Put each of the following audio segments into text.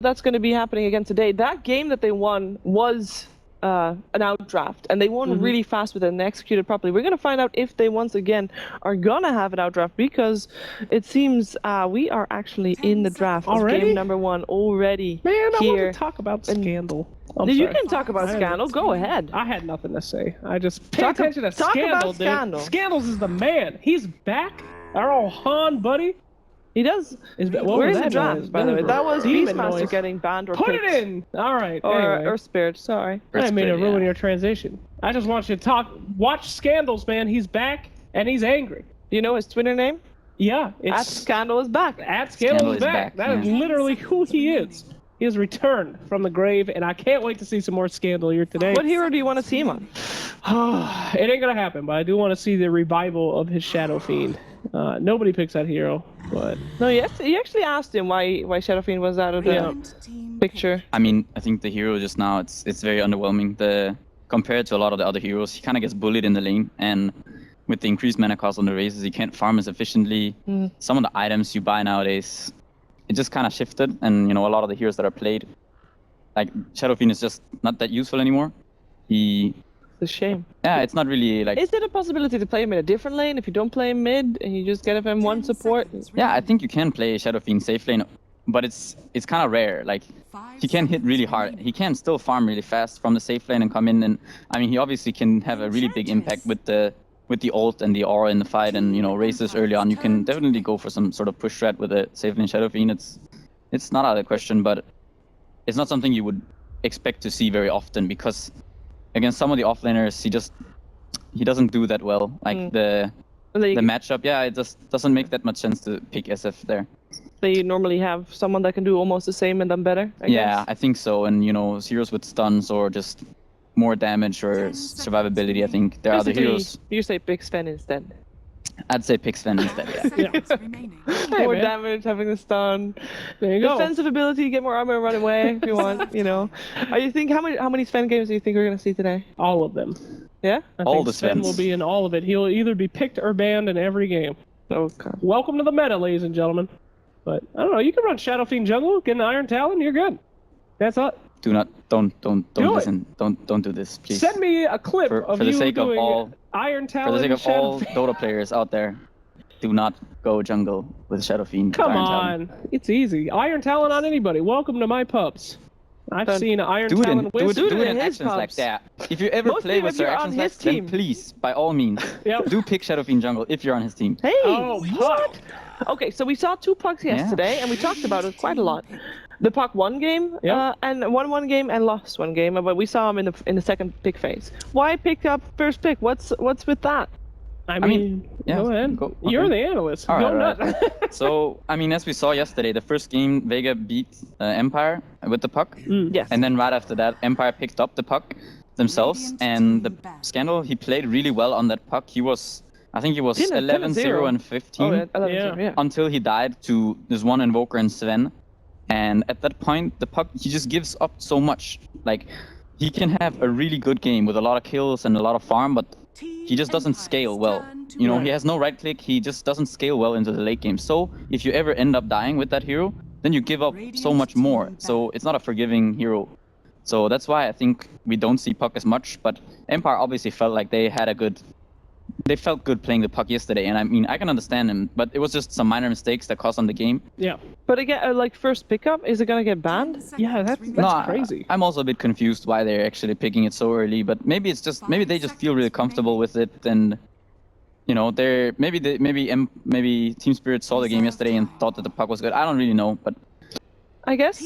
that's going to be happening again today. That game that they won was an outdraft, and they won really fast with it and executed properly. We're going to find out if they once again are going to have an outdraft, because it seems we are actually in the draft of game number 1 already. Man, I want here. to talk about Scandal. You can talk about Scandal. Go ahead. I had nothing to say. I just pay attention to Scandal, dude. Scandal. Scandals is the man. He's back. Our old Han buddy. He does. Where's the draft, by the way? That was Beastmaster getting banned or Put picked. it in! Alright, Or Spirit, sorry. I didn't mean to ruin your transition. I just want you to watch Scandals, man. He's back, and he's angry. Do you know his Twitter name? Yeah. At Scandal is back. At Scandal is back. That is literally who he is. He has returned from the grave, and I can't wait to see some more Scandal here today. What hero do you want to see him on? It ain't gonna happen, but I do want to see the revival of his Shadow Fiend. Nobody picks that hero, but... No, you actually asked him why Shadow Fiend was out of the picture. I mean, I think the hero just now, it's very underwhelming. Compared to a lot of the other heroes, he kind of gets bullied in the lane, and with the increased mana cost on the races, he can't farm as efficiently. Some of the items you buy nowadays, it just kind of shifted, and you know, a lot of the heroes that are played, like Shadow Fiend is just not that useful anymore. It's a shame. Yeah, it's not really like... Is there a possibility to play him in a different lane if you don't play him mid and you just get him one support? Yeah, I think you can play Shadow Fiend safe lane, but it's kind of rare. Like, he can hit really hard. He can still farm really fast from the safe lane and come in, and I mean, he obviously can have a really big impact with the ult and the aura in the fight, and you know, races early on. You can definitely go for some sort of push strat with a safe lane Shadow Fiend. It's not out of the question, but it's not something you would expect to see very often, because against some of the offlaners, he doesn't do that well. Like the matchup, yeah, it just doesn't make that much sense to pick SF there. They normally have someone that can do almost the same and then better, I guess. I think so. And you know, heroes with stuns or just more damage or survivability, I think there are other heroes. You say pick Sven instead. I'd say pick Sven instead, yeah. More damage, having the stun. There you go. Defensive ability, get more armor and run away if you want, you know. How many Sven games do you think we're going to see today? All of them. Yeah? I think Sven will be in all of it. He'll either be picked or banned in every game. Okay. Welcome to the meta, ladies and gentlemen. But, I don't know, you can run Shadow Fiend jungle, get an Iron Talon, you're good. That's all. Don't listen. Don't do this, please. Send me a clip of you doing Iron Talon. For the sake of all Dota players out there, do not go jungle with Shadow Fiend. Come on, it's easy. Iron Talon on anybody. Welcome to my pubs. I've seen Iron Talon do it in actions like that. If you ever play with their actions like that, then please, by all means, do pick Shadow Fiend jungle if you're on his team. Hey, what? Okay, so we saw 2 pucks yesterday, and we talked about it quite a lot. The puck won game, and won 1 game and lost 1 game, but we saw him in the second pick phase. Why pick up first pick? What's with that? I mean, go ahead. You're the analyst. Go nuts. So, I mean, as we saw yesterday, the first game, Vega beat Empire with the puck. Yes. And then right after that, Empire picked up the puck themselves, and the Scandal, he played really well on that puck. I think he was 11-0 and 15 until he died to this one Invoker and Sven. And at that point, the puck, he just gives up so much. Like, he can have a really good game with a lot of kills and a lot of farm, but he just doesn't scale well. You know, he has no right click, he just doesn't scale well into the late game. So, if you ever end up dying with that hero, then you give up so much more. So, it's not a forgiving hero. So, that's why I think we don't see puck as much, but Empire obviously felt like they felt good playing the puck yesterday, and I mean, I can understand him, but it was just some minor mistakes that cost on the game. Yeah. But again, like first pickup, is it gonna get banned? Yeah, that's crazy. I'm also a bit confused why they're actually picking it so early, but maybe they just feel really comfortable with it, and you know, maybe Team Spirit saw the game yesterday and thought that the puck was good. I don't really know, but I guess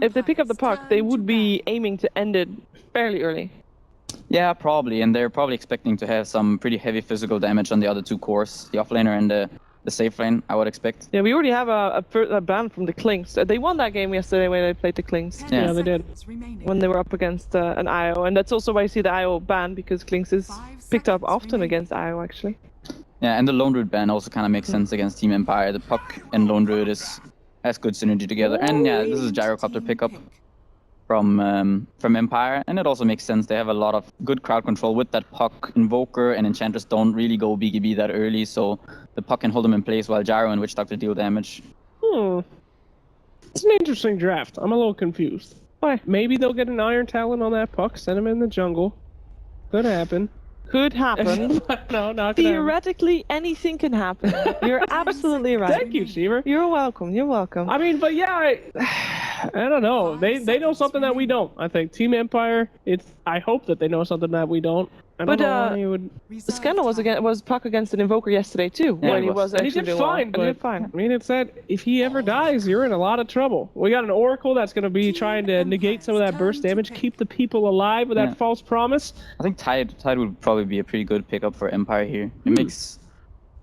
if they pick up the puck, they would be aiming to end it fairly early. Yeah, probably, and they're probably expecting to have some pretty heavy physical damage on the other 2 cores, the offlaner and the safe lane, I would expect. Yeah, we already have a ban from the Klings. They won that game yesterday when they played the Klings. Yeah, they did. When they were up against an IO, and that's also why you see the IO ban, because Klings is picked up often against IO, actually. Yeah, and the Lone Druid ban also kind of makes sense against Team Empire. The puck and Lone Druid has good synergy together, and yeah, this is a Gyrocopter pickup from Empire, and it also makes sense. They have a lot of good crowd control with that puck. Invoker and Enchantress don't really go BKB that early, so the puck can hold them in place while Gyro and Witch Doctor deal damage. It's an interesting draft. I'm a little confused. Why? Maybe they'll get an Iron Talon on that puck, send him in the jungle. Could happen. Could happen. No, not theoretically, anything can happen. You're absolutely right. Thank you, Cheever. You're welcome. You're welcome. I mean, but yeah, I don't know. They know something that we don't. I think Team Empire. I hope that they know something that we don't. I don't know why he would. The scandal was puck against an Invoker yesterday too. Yeah, when he was actually and he did doing fine. well. But he did fine. I mean, it's that if he ever dies, you're in a lot of trouble. We got an Oracle that's going to be trying to negate some of that burst damage, keep the people alive with that false promise. I think Tide would probably be a pretty good pickup for Empire here. It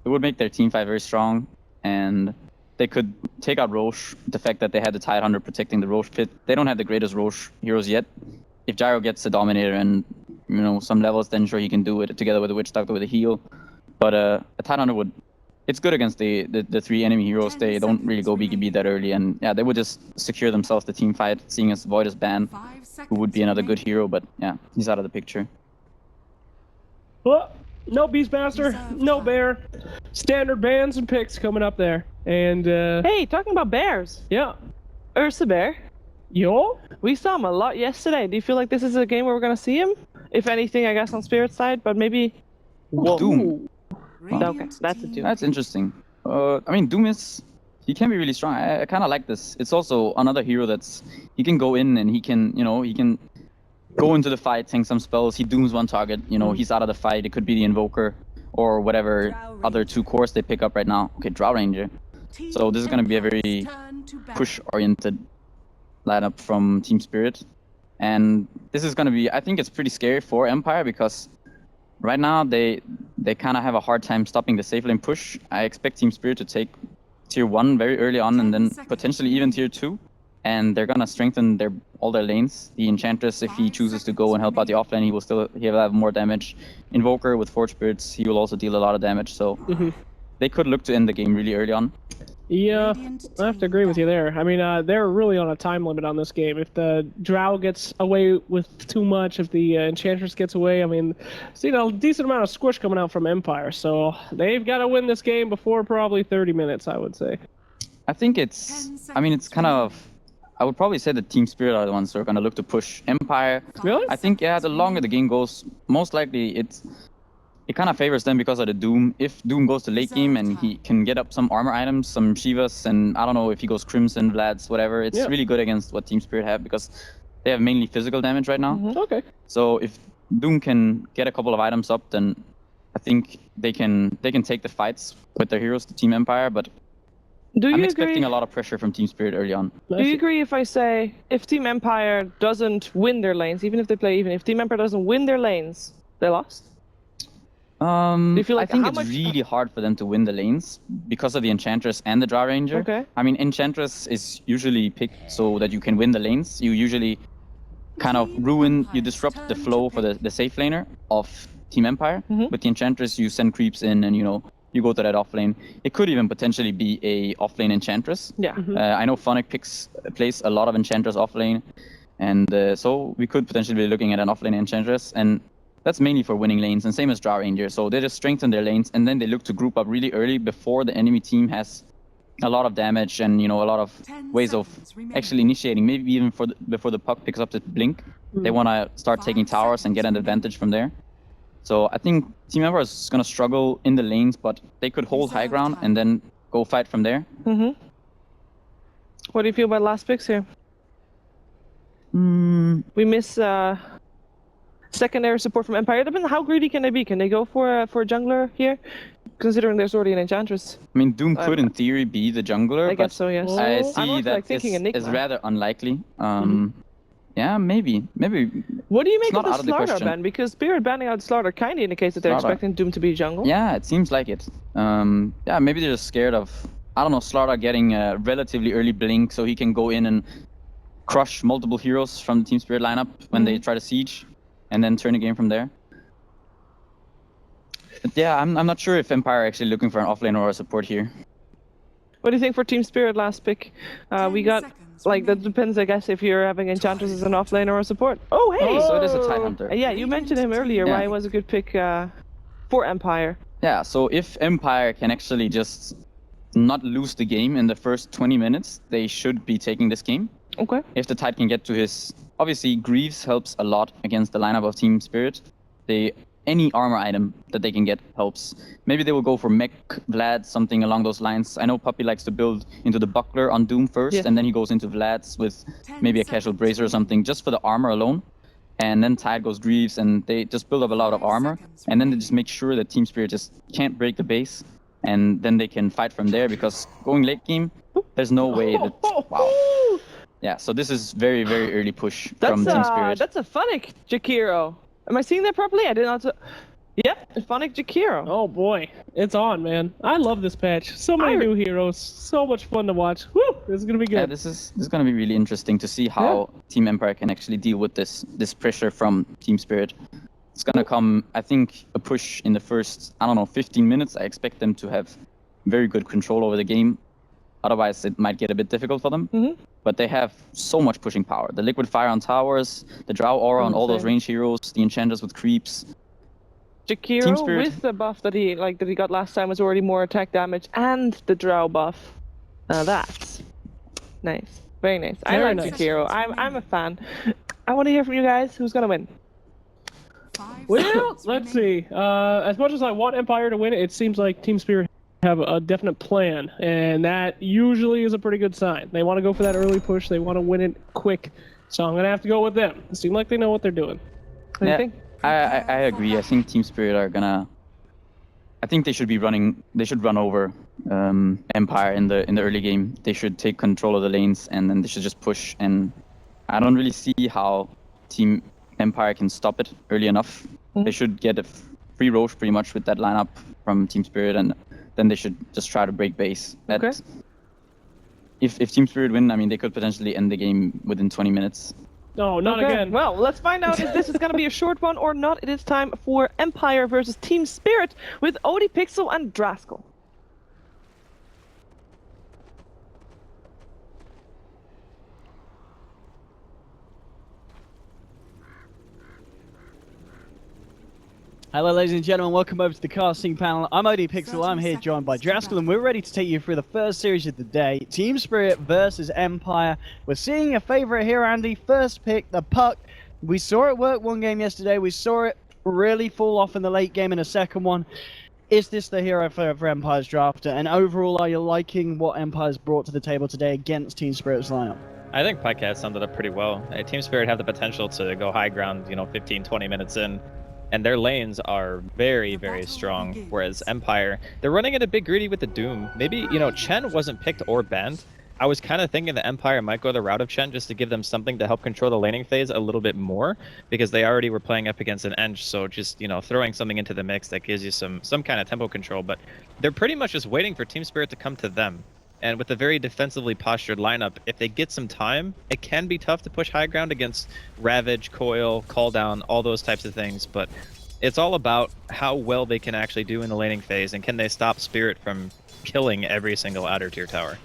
would make their team fight very strong, and they could take out Roche. The fact that they had the Tide Hunter protecting the Roche pit, they don't have the greatest Roche heroes yet. If Gyro gets the Dominator and some levels, then sure he can do it together with the Witch Doctor with a heal. But a Tide Hunter it's good against the 3 enemy heroes. They don't really go BKB that early, and yeah, they would just secure themselves the team fight, seeing as Void is banned, who would be another good hero, but yeah, he's out of the picture. Well, no Beastmaster, no Bear. Standard bans and picks coming up there. And hey, talking about bears. Yeah. Ursa Bear. Yo? We saw him a lot yesterday. Do you feel like this is a game where we're gonna see him? If anything, I guess on Spirit side, but maybe. Doom. Okay, that's a Doom. That's interesting. I mean, Doom he can be really strong. I kind of like this. It's also another hero he can go in and he can go into the fight, tank some spells. He dooms one target. He's out of the fight. It could be the Invoker or whatever other 2 cores they pick up right now. Okay, Drow Ranger. So this is gonna be a very push-oriented lineup from Team Spirit, and this is gonna be. I think it's pretty scary for Empire because right now they kind of have a hard time stopping the safe lane push. I expect Team Spirit to take tier 1 very early on, and then potentially even tier 2, and they're gonna strengthen all their lanes. The Enchantress, if he chooses to go and help out the offlane, he will have more damage. Invoker with Forge Spirits, he will also deal a lot of damage. So they could look to end the game really early on. Yeah, I have to agree with you there. I mean, they're really on a time limit on this game. If the Drow gets away with too much, if the Enchantress gets away, I mean, seen a decent amount of squish coming out from Empire, so they've got to win this game before probably 30 minutes, I would say. I think it's kind of, I would probably say that Team Spirit are the ones who are going to look to push Empire. Really? I think, yeah, the longer the game goes, most likely it kind of favors them because of the Doom. If Doom goes to late game and he can get up some armor items, some Shivas, and I don't know if he goes Crimson, Vlads, whatever, it's really good against what Team Spirit have because they have mainly physical damage right now. Okay. So if Doom can get a couple of items up, then I think they can take the fights with their heroes to Team Empire, but I'm expecting a lot of pressure from Team Spirit early on. Do you agree if I say if Team Empire doesn't win their lanes, even if they play even, if Team Empire doesn't win their lanes, they lost? Do you feel like I think it's really hard for them to win the lanes because of the Enchantress and the Drow Ranger. Okay. I mean, Enchantress is usually picked so that you can win the lanes. You usually kind of you disrupt the flow for the safe laner of Team Empire. With the Enchantress, you send creeps in and, you go to that offlane. It could even potentially be a offlane Enchantress. Yeah. I know Phonic plays a lot of Enchantress offlane, and so we could potentially be looking at an offlane Enchantress, and that's mainly for winning lanes, and same as Drow Ranger. So they just strengthen their lanes, and then they look to group up really early before the enemy team has a lot of damage and, a lot of ways of actually initiating. Maybe even before the puck picks up the blink, they want to start taking towers and get an advantage from there. So I think Team Empire is going to struggle in the lanes, but they could hold high ground and then go fight from there. What do you feel about last picks here? We miss secondary support from Empire. Depends how greedy can they be. Can they go for a jungler here, considering there's already an Enchantress? I mean, Doom could in theory be the jungler, I guess so, yes. I see that is rather unlikely. Yeah, maybe. What do you make of the Slardar ban? Because Spirit banning out Slardar kind of indicates that they're expecting Doom to be jungle. Yeah, it seems like it. Yeah, maybe they're just scared of, I don't know, Slardar getting a relatively early blink so he can go in and crush multiple heroes from the Team Spirit lineup when they try to siege, and then turn the game from there. But yeah, I'm not sure if Empire are actually looking for an offlane or a support here. What do you think for Team Spirit last pick? We got, that depends, I guess, if you're having Enchantress as an offlane or a support. Oh, hey! So it is a Tide Hunter. Yeah, you mentioned him earlier, why he was a good pick for Empire. Yeah, so if Empire can actually just not lose the game in the first 20 minutes, they should be taking this game. Okay. If the Tide can get to his... Obviously, Greaves helps a lot against the lineup of Team Spirit. Any armor item that they can get helps. Maybe they will go for Mech, Vlad, something along those lines. I know Puppy likes to build into the buckler on Doom first, and then he goes into Vlad's with maybe a casual bracer or something, just for the armor alone. And then Tide goes Greaves, and they just build up a lot of armor. And then they just make sure that Team Spirit just can't break the base. And then they can fight from there, because going late game, there's no way that... Wow. Yeah, so this is very, very early push from Team Spirit. That's a Funnick Jakiro. Am I seeing that properly? I did not... Yep, Funnick Jakiro. Oh boy, it's on, man. I love this patch. So many new heroes. So much fun to watch. Woo! This is gonna be good. Yeah, this is gonna be really interesting to see how Team Empire can actually deal with this pressure from Team Spirit. It's gonna come, I think, a push in the first, 15 minutes. I expect them to have very good control over the game. Otherwise, it might get a bit difficult for them. But they have so much pushing power. The Liquid Fire on towers, the Drow Aura on all those range heroes, the Enchanters with creeps. Jakiro with the buff that he got last time was already more attack damage, and the Drow buff. Now that's nice. Very nice. I like Jakiro. I'm a fan. I want to hear from you guys. Who's gonna win? Well, let's see. As much as I want Empire to win, it seems like Team Spirit have a definite plan, and that usually is a pretty good sign. They want to go for that early push. They want to win it quick, so I'm gonna have to go with them. It seems like they know what they're doing. What do you think? I agree. I think Team Spirit are gonna... I think they should be running... They should run over Empire in the early game. They should take control of the lanes, and then they should just push. And I don't really see how Team Empire can stop it early enough. They should get a free Roche pretty much with that lineup from Team Spirit, and then they should just try to break base. If Team Spirit win, I mean, they could potentially end the game within 20 minutes. No, not again. Well, let's find out if this is going to be a short one or not. It is time for Empire versus Team Spirit with ODPixel and Draskell. Hello ladies and gentlemen, welcome over to the casting panel. I'm ODPixel, I'm here joined by Draskell, and we're ready to take you through the first series of the day. Team Spirit versus Empire. We're seeing a favourite here, Andy. First pick, the Puck. We saw it work one game yesterday, we saw it really fall off in the late game in a second one. Is this the hero for Empire's draft? And overall, are you liking what Empire's brought to the table today against Team Spirit's lineup? I think Puck has summed it up pretty well. Team Spirit have the potential to go high ground, 15-20 minutes in. And their lanes are very, very strong, whereas Empire, they're running it a bit greedy with the Doom. Maybe, Chen wasn't picked or banned. I was kind of thinking that Empire might go the route of Chen just to give them something to help control the laning phase a little bit more, because they already were playing up against an Ench, so just, throwing something into the mix that gives you some kind of tempo control. But they're pretty much just waiting for Team Spirit to come to them. And with a very defensively postured lineup, if they get some time, it can be tough to push high ground against Ravage, Coil, Call Down, all those types of things. But it's all about how well they can actually do in the laning phase, and can they stop Spirit from killing every single outer tier tower.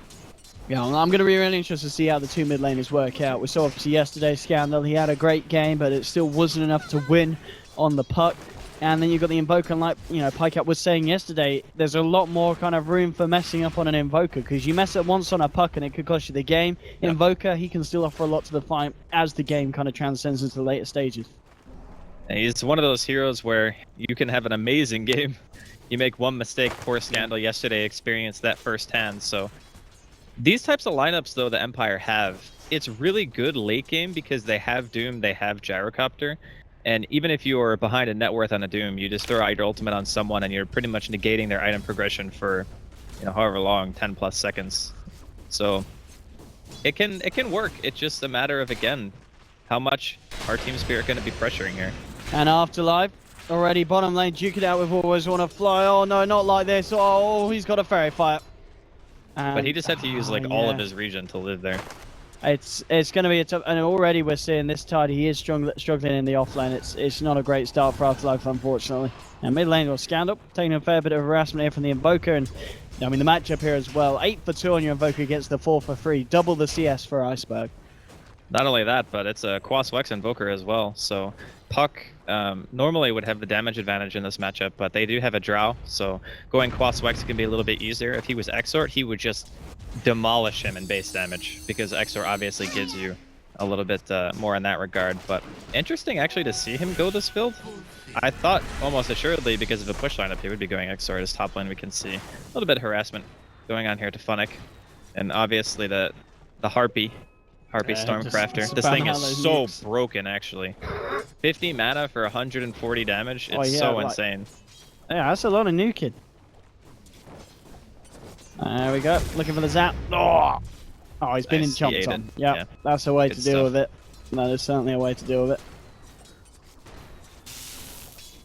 Yeah, well, I'm going to be really interested to see how the two mid laners work out. We saw obviously yesterday Scandal, he had a great game, but it still wasn't enough to win on the Puck. And then you've got the Invoker, and like, Pycat was saying yesterday, there's a lot more kind of room for messing up on an Invoker, because you mess up once on a Puck and it could cost you the game. Yep. Invoker, he can still offer a lot to the fight as the game kind of transcends into the later stages. And he's one of those heroes where you can have an amazing game. You make one mistake, poor Scandal yesterday experienced that firsthand. So these types of lineups, though, the Empire have, it's really good late game because they have Doom, they have Gyrocopter. And even if you're behind a net worth on a Doom, you just throw out your ultimate on someone and you're pretty much negating their item progression for, however long, 10 plus seconds. So it can work. It's just a matter of, again, how much our Team Spirit going to be pressuring here. And Afterlife, already bottom lane, duke it out with Always Wanna Fly. Oh no, not like this. Oh, he's got a Fairy Fire. But he just had to use all of his regen to live there. It's going to be a tough, and already we're seeing this Tide, he is struggling in the offlane. It's not a great start for Afterlife, unfortunately. And mid lane will Scandal, taking a fair bit of harassment here from the Invoker, and the matchup here as well. 8 for 2 on your Invoker against the 4 for 3, double the CS for Iceberg. Not only that, but it's a Quas Wex Invoker as well. So Puck normally would have the damage advantage in this matchup, but they do have a Drow. So going Quas Wex can be a little bit easier. If he was Exort, he would just demolish him in base damage, because Exort obviously gives you a little bit more in that regard. But interesting actually to see him go this build. I thought almost assuredly because of the push lineup he would be going Exort. His top lane we can see a little bit of harassment going on here to Funnick. And obviously the Harpy Stormcrafter. This thing is so broken, actually. 50 mana for 140 damage. It's so insane. Yeah, that's a lot of nuking. There we go. Looking for the zap. Oh, he's been chomped on. Yep. Yeah, that's a way to deal with it. That is certainly a way to deal with it.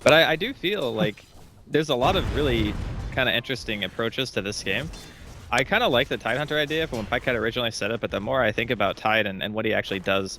But I do feel like there's a lot of really kind of interesting approaches to this game. I kind of like the Tidehunter idea from when Pyke had originally set it, but the more I think about Tide and what he actually does,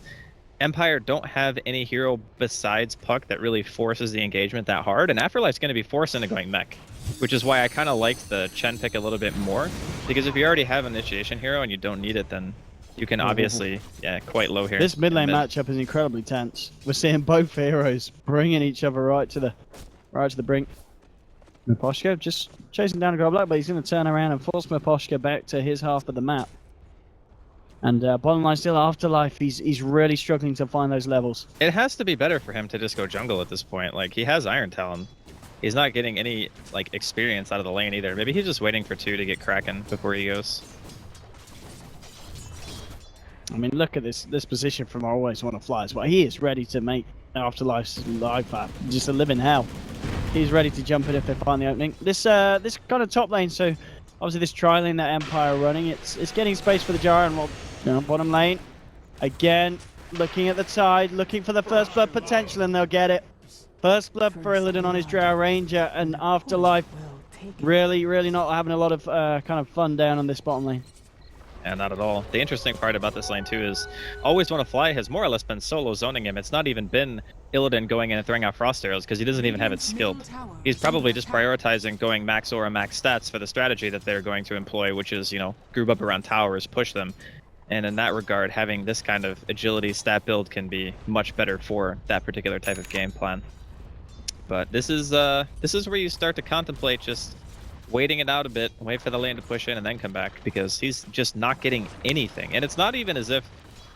Empire don't have any hero besides Puck that really forces the engagement that hard, and Afterlife's going to be forced into going mech, which is why I kind of liked the Chen pick a little bit more, because if you already have an initiation hero and you don't need it, then you can obviously, quite low here. This mid lane matchup is incredibly tense. We're seeing both heroes bringing each other right to the brink. Miposhka just chasing down a Goblet, but he's going to turn around and force Miposhka back to his half of the map. And bottom line still, Afterlife, he's really struggling to find those levels. It has to be better for him to just go jungle at this point. Like, he has Iron Talon. He's not getting any like experience out of the lane either. Maybe he's just waiting for 2 to get Kraken before he goes. I mean, look at this position from Always Wanna Fly as well. He is ready to make Afterlife's life path just a living hell. He's ready to jump in if they find the opening. This kind of top lane, so obviously this tri lane that Empire are running, it's getting space for the Jar, and bottom lane again, looking at the Tide, looking for the first blood potential, and they'll get it. First blood for Illidan on his Drow Ranger, and Afterlife really not having a lot of kind of fun down on this bottom lane. Yeah, not at all. The interesting part about this lane too is Always Wanna Fly has more or less been solo zoning him. It's not even been Illidan going in and throwing out frost arrows because he doesn't even have it skilled. He's probably just prioritizing going max aura, max stats for the strategy that they're going to employ, which is, group up around towers, push them. And in that regard, having this kind of agility stat build can be much better for that particular type of game plan. But this is where you start to contemplate just waiting it out a bit, wait for the lane to push in and then come back, because he's just not getting anything. And it's not even as if,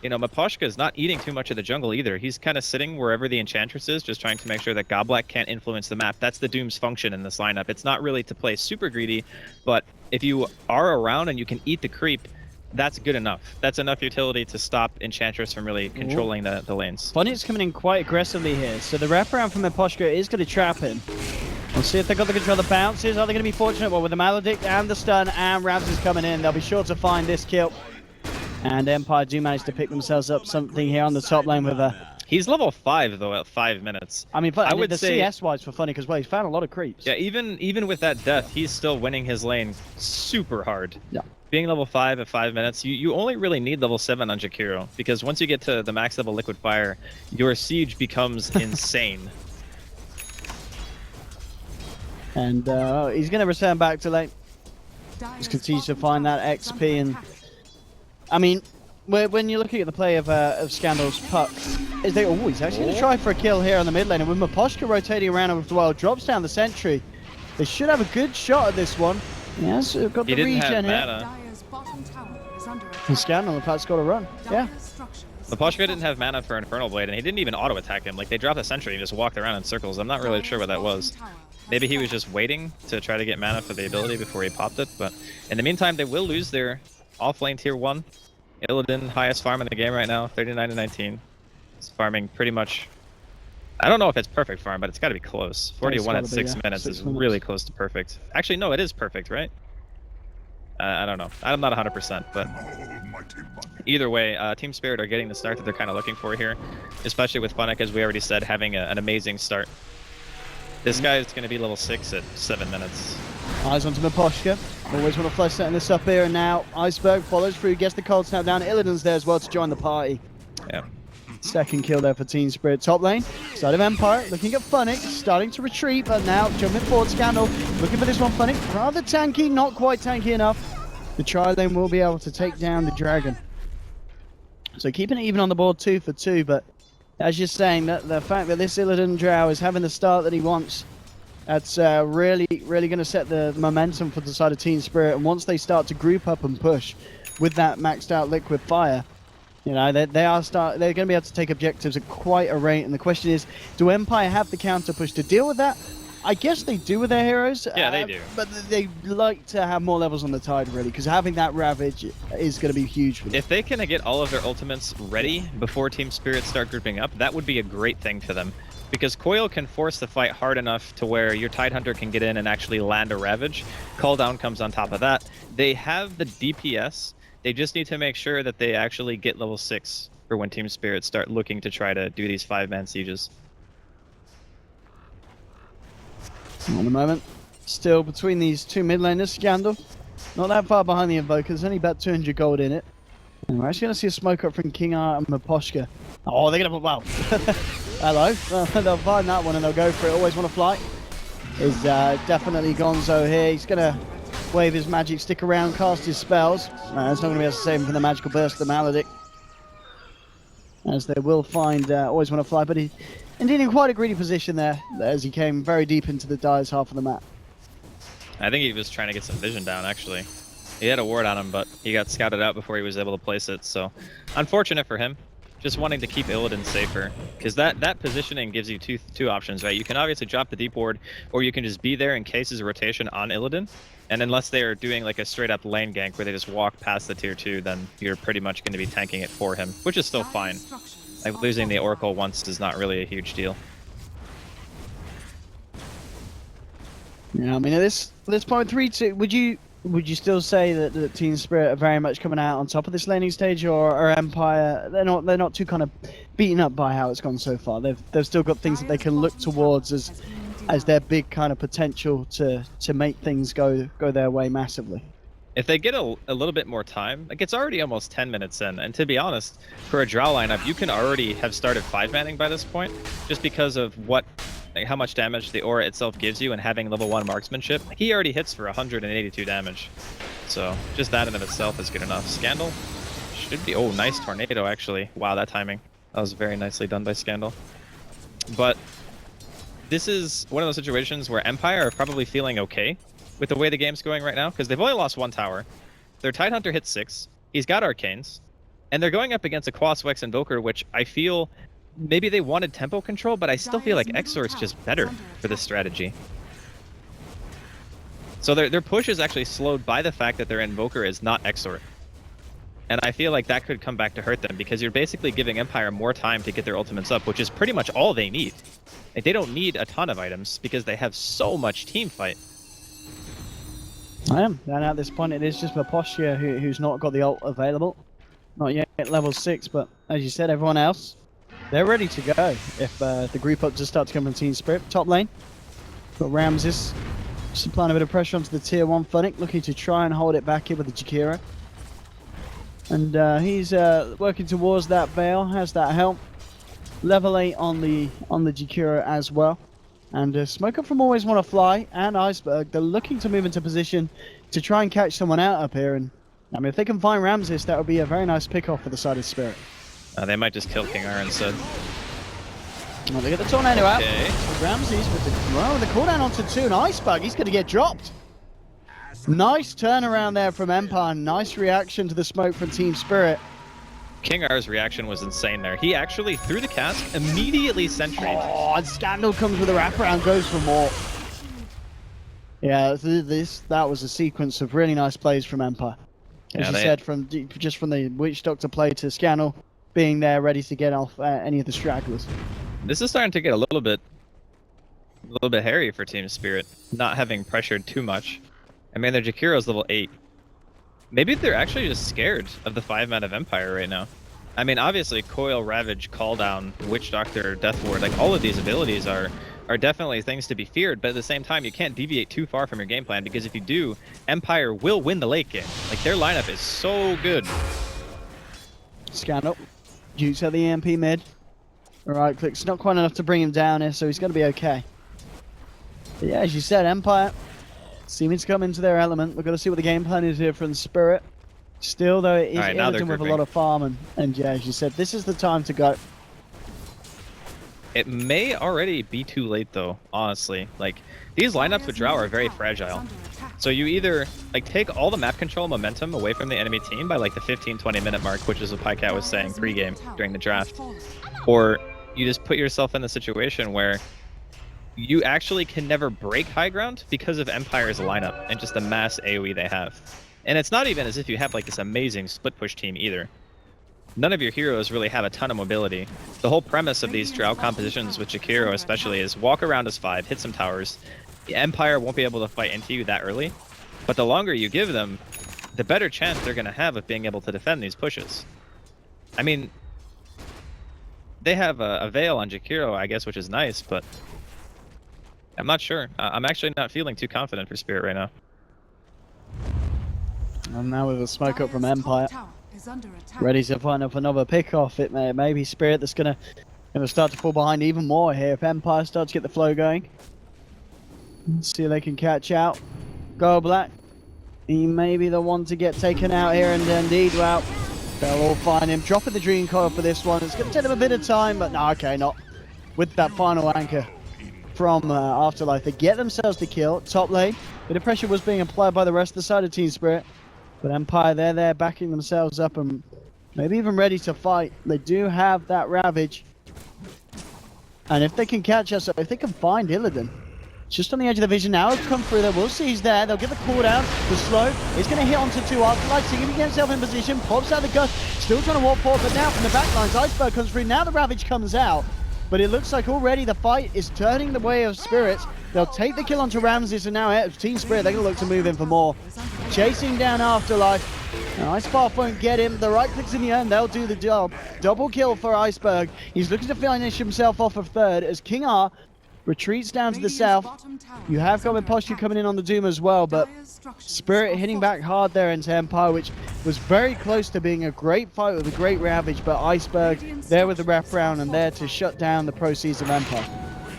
Miposhka is not eating too much of the jungle either. He's kind of sitting wherever the Enchantress is, just trying to make sure that Goblet can't influence the map. That's the Doom's function in this lineup. It's not really to play super greedy, but if you are around and you can eat the creep, that's good enough. That's enough utility to stop Enchantress from really controlling the lanes. Funny's coming in quite aggressively here, so the wraparound from Miposhka is going to trap him. We'll see if they got the control of the bounces. Are they going to be fortunate? Well, with the Maledict and the stun and Ramses coming in, they'll be sure to find this kill. And Empire do manage to pick themselves up something here on the top lane with a... He's level 5 though at 5 minutes. I mean, I would the say CS-wise for Funny as well. He's found a lot of creeps. Yeah, even with that death, he's still winning his lane super hard. Yeah. Being level 5 at 5 minutes, you only really need level 7 on Jakiro, because once you get to the max level Liquid Fire, your siege becomes insane. And he's going to return back to lane. Just continues to find that XP. And I mean, when you're looking at the play of Scandal's Puck, he's actually going to try for a kill here on the mid lane. And with Miposhka rotating around with the wild, drops down the sentry. They should have a good shot at this one. Yes, got the regen here. And Scandal, in fact, got a run. Yeah. Miposhka didn't have mana for Infernal Blade, and he didn't even auto-attack him. Like, they dropped a sentry and just walked around in circles. I'm not really sure what that was. Maybe he was just waiting to try to get mana for the ability before he popped it, but in the meantime, they will lose their off-lane tier 1. Illidan, highest farm in the game right now, 39-19. It's farming pretty much... I don't know if it's perfect farm, but it's got to be close. 41 at 6 minutes is really close to perfect. Actually, no, it is perfect, right? I don't know. I'm not 100%, but either way, Team Spirit are getting the start that they're kind of looking for here, especially with Funnick, as we already said, having an amazing start. This guy is going to be level 6 at 7 minutes. Eyes onto Miposhka. Always Want to Fly setting this up here, and now Iceberg follows through, gets the cold snap down. Illidan's there as well to join the party. Yeah. Second kill there for Team Spirit. Top lane, side of Empire, looking at Funnick, starting to retreat, but now jumping forward, Scandal, looking for this one. Funnick, rather tanky, not quite tanky enough. The tri lane will be able to take down the dragon. So keeping it even on the board 2 for 2, but as you're saying, that the fact that this Illidan Drow is having the start that he wants, that's really going to set the momentum for the side of Team Spirit. And once they start to group up and push with that maxed out liquid fire, you know, they're going to be able to take objectives at quite a rate. And the question is, do Empire have the counter push to deal with that? I guess they do with their heroes. Yeah, they do. But they like to have more levels on the tide, really, because having that Ravage is going to be huge for them. If they can get all of their ultimates ready before Team Spirit start grouping up, that would be a great thing for them. Because Coil can force the fight hard enough to where your Tidehunter can get in and actually land a Ravage. Call down comes on top of that. They have the DPS. They just need to make sure that they actually get level 6 for when Team Spirit start looking to try to do these 5-man sieges. On the moment, still between these two mid laners, Scandal, not that far behind the Invokers, only about 200 gold in it. And we're actually going to see a smoke up from King Art and Maposhka. Oh, they're going to, wow. Hello. They'll find that one and they'll go for it. Always want to fly. Is definitely Gonzo here. He's going to wave his magic stick around, cast his spells. It's not going to be able to save him from the magical burst of the Maledict. As they will find Always Want to Fly, but indeed in quite a greedy position there, as he came very deep into the Dyer's half of the map. I think he was trying to get some vision down, actually. He had a ward on him, but he got scouted out before he was able to place it, so unfortunate for him. Just wanting to keep Illidan safer, because that positioning gives you two options, right? You can obviously drop the deep ward, or you can just be there in case there's a rotation on Illidan, and unless they are doing like a straight up lane gank where they just walk past the tier 2, then you're pretty much going to be tanking it for him, which is still fine. Like losing the Oracle once is not really a huge deal. Yeah, I mean at this point 3-2, would you still say that Team Spirit are very much coming out on top of this laning stage, or Empire they're not too kind of beaten up by how it's gone so far? They've still got things that they can look towards as their big kind of potential to make things go their way massively. If they get a little bit more time, like it's already almost 10 minutes in, and to be honest, for a Drow lineup, you can already have started 5-manning by this point, just because of how much damage the aura itself gives you and having level 1 marksmanship. He already hits for 182 damage, so just that in of itself is good enough. Scandal should be, oh, nice tornado actually. Wow, that timing. That was very nicely done by Scandal. But this is one of those situations where Empire are probably feeling okay with the way the game's going right now, because they've only lost 1 tower. Their Tidehunter hits 6. He's got Arcanes. And they're going up against a Quas Wex Invoker, which I feel maybe they wanted tempo control, but I still feel like Exor's just better for this strategy. So their push is actually slowed by the fact that their Invoker is not Exor. And I feel like that could come back to hurt them, because you're basically giving Empire more time to get their ultimates up, which is pretty much all they need. Like, they don't need a ton of items, because they have so much team fight. And at this point, it is just Maposhka who's not got the ult available. Not yet at level 6, but as you said, everyone else, they're ready to go if the group up just start to come from Team Spirit. Top lane, got Ramses just applying a bit of pressure onto the tier 1 Funnick, looking to try and hold it back here with the Jakiro. And he's working towards that Veil, has that help. Level 8 on the Jakiro as well. And Smoke Up from Always Want to Fly and Iceberg, they're looking to move into position to try and catch someone out up here. And I mean, if they can find Ramses, that would be a very nice pick-off for the side of Spirit. They might just kill King R instead. Well, they get the tornado out. Ramses with the cooldown onto 2, and Iceberg, he's going to get dropped. Nice turnaround there from Empire. Nice reaction to the smoke from Team Spirit. King R's reaction was insane there. He actually, through the cast, immediately sentry'd. Oh, and Scandal comes with a wraparound, goes for more. Yeah, that was a sequence of really nice plays from Empire. As you said, from the Witch Doctor play to Scandal being there ready to get off any of the stragglers. This is starting to get a little bit hairy for Team Spirit, not having pressured too much. I mean, their Jakiro's level 8. Maybe they're actually just scared of the 5-man of Empire right now. I mean, obviously, Coil, Ravage, Call Down, Witch Doctor, Death Ward, like all of these abilities are definitely things to be feared, but at the same time, you can't deviate too far from your game plan, because if you do, Empire will win the late game. Like, their lineup is so good. Scandal. Jukes at the EMP mid. Right click's not quite enough to bring him down here, so he's going to be okay. But yeah, as you said, Empire seeming to come into their element. We're going to see what the game plan is here from Spirit. Still, though, it is Alright, now they're Illidan with a grouping. lot of farm, and yeah, as you said, this is the time to go. It may already be too late, though, honestly. Like, these lineups with Drow are very fragile. So you either, like, take all the map control momentum away from the enemy team by, like, the 15-20 minute mark, which is what Pycat was saying pre-game during the draft, or you just put yourself in the situation where you actually can never break high ground because of Empire's lineup and just the mass AoE they have. And it's not even as if you have, like, this amazing split push team either. None of your heroes really have a ton of mobility. The whole premise of these Drow compositions, with Jakiro especially, is walk around as 5, hit some towers. The Empire won't be able to fight into you that early, but the longer you give them, the better chance they're going to have of being able to defend these pushes. I mean, they have a Veil on Jakiro, I guess, which is nice, but I'm not sure. I'm actually not feeling too confident for Spirit right now. And now with a smoke up from Empire, ready to find up another pick off. It may be Spirit that's gonna start to fall behind even more here if Empire starts to get the flow going. Let's see if they can catch out. Go Black. He may be the one to get taken out here, and indeed, well, they'll all find him. Dropping the Dream Coil for this one. It's gonna take them a bit of time, but no, okay, not with that final anchor from Afterlife. They get themselves the kill. Top lane, bit of pressure was being applied by the rest of the side of Team Spirit. But Empire, they're there backing themselves up and maybe even ready to fight. They do have that Ravage. And if they can catch us, if they can find Illidan, just on the edge of the vision now, come through there. We'll see he's there. They'll get the cooldown. The slow is going to hit onto 2 Afterlife. Seeing if he gets himself in position. Pops out the gun. Still trying to walk forward, but now from the back lines, Iceberg comes through. Now the Ravage comes out. But it looks like already the fight is turning the way of Spirits. They'll take the kill onto Ramses, and now Team Spirit, they're going to look to move in for more. Chasing down Afterlife. Now, Icepath won't get him. The right clicks in the end, they'll do the job. Double kill for Iceberg. He's looking to finish himself off of 3rd as King R retreats down to the south. You have got Imposture coming in on the Doom as well, but Spirit hitting back hard there into Empire, which was very close to being a great fight with a great Ravage, but Iceberg there with the wraparound and there to shut down the proceeds of Empire.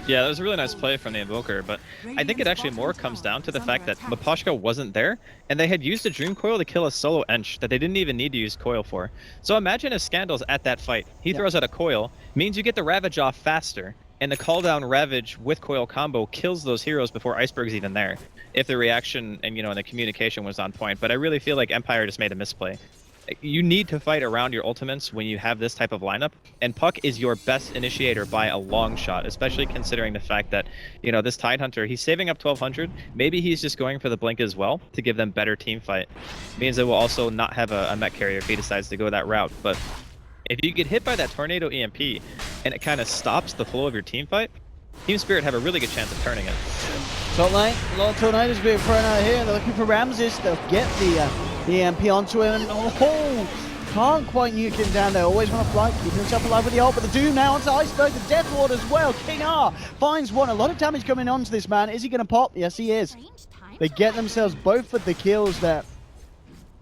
Yeah, that was a really nice play from the Invoker, but I think it actually more comes down to the fact that Miposhka wasn't there, and they had used a Dream Coil to kill a solo Ench that they didn't even need to use Coil for. So imagine if Scandal's at that fight. He throws out a Coil, means you get the Ravage off faster, and the call down Ravage with Coil combo kills those heroes before Iceberg's even there. If the reaction and, and the communication was on point, but I really feel like Empire just made a misplay. You need to fight around your ultimates when you have this type of lineup, and Puck is your best initiator by a long shot, especially considering the fact that, this Tidehunter, he's saving up 1200. Maybe he's just going for the blink as well to give them better team fight. Means they will also not have a mech carrier if he decides to go that route. But if you get hit by that Tornado EMP and it kind of stops the flow of your team fight, Team Spirit have a really good chance of turning it. Top lane, a lot of tornadoes being thrown out here. They're looking for Ramses. They'll get the EMP onto him. Oh, can't quite nuke him down there. Always want to fly, keeping himself alive with the ult. But the Doom now onto Iceberg. The Death Ward as well. King R finds one. A lot of damage coming onto this man. Is he going to pop? Yes, he is. They get themselves both with the kills there.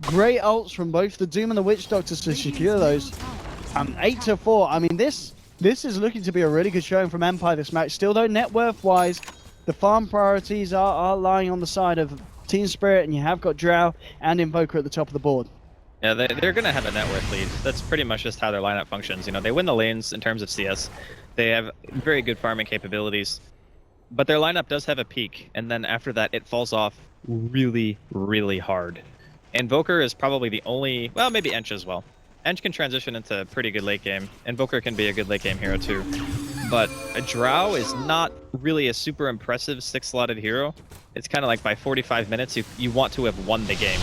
Great ults from both the Doom and the Witch Doctors to secure those. 8-4. I mean, this is looking to be a really good showing from Empire this match. Still though, net worth wise, the farm priorities are lying on the side of Team Spirit, and you have got Drow and Invoker at the top of the board. Yeah, they're going to have a net worth lead. That's pretty much just how their lineup functions. They win the lanes in terms of CS. They have very good farming capabilities. But their lineup does have a peak, and then after that, it falls off really, really hard. Invoker is probably the only... Well, maybe Ench as well. Ench can transition into a pretty good late game. Invoker can be a good late game hero too. But a Drow is not really a super impressive 6-slotted hero. It's kind of like by 45 minutes, you want to have won the game.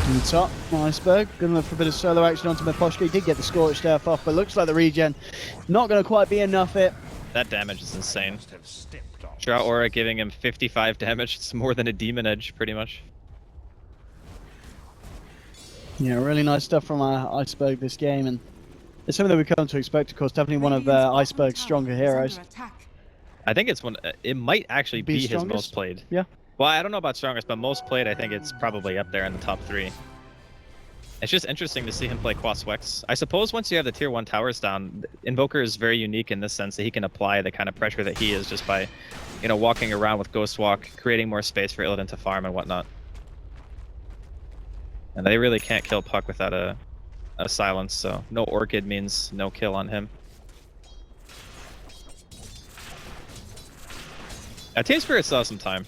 On top, Iceberg, gonna look for a bit of solo action onto Miposhka. He did get the Scorched Earth off, but looks like the regen not gonna quite be enough it. That damage is insane. Drow Aura giving him 55 damage. It's more than a Demon Edge, pretty much. Yeah, really nice stuff from Iceberg this game, and it's something that we come to expect, of course. Definitely one of Iceberg's stronger heroes. I think it's one. It might actually be his most played. Yeah. Well, I don't know about strongest, but most played, I think it's probably up there in the top 3. It's just interesting to see him play Quaswex. I suppose once you have the tier 1 towers down, Invoker is very unique in this sense that he can apply the kind of pressure that he is just by, walking around with Ghost Walk, creating more space for Illidan to farm and whatnot. And they really can't kill Puck without a silence, so no Orchid means no kill on him. Team Spirit still has some time.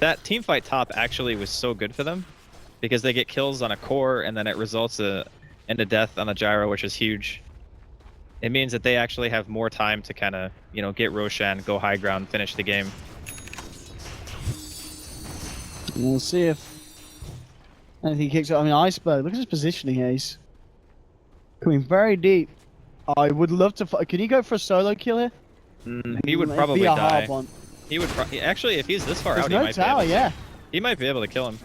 That team fight top actually was so good for them because they get kills on a core and then it results in a death on a gyro, which is huge. It means that they actually have more time to kind of, you know, get Roshan, go high ground, finish the game. We'll see if anything kicks out. I mean, Iceberg, look at his positioning here. He's coming very deep. I would love to. Can he go for a solo kill here? He would probably be a die. hard one. He would actually, if he's this far There's out, no he might tower, be able to, yeah. He might be able to kill him.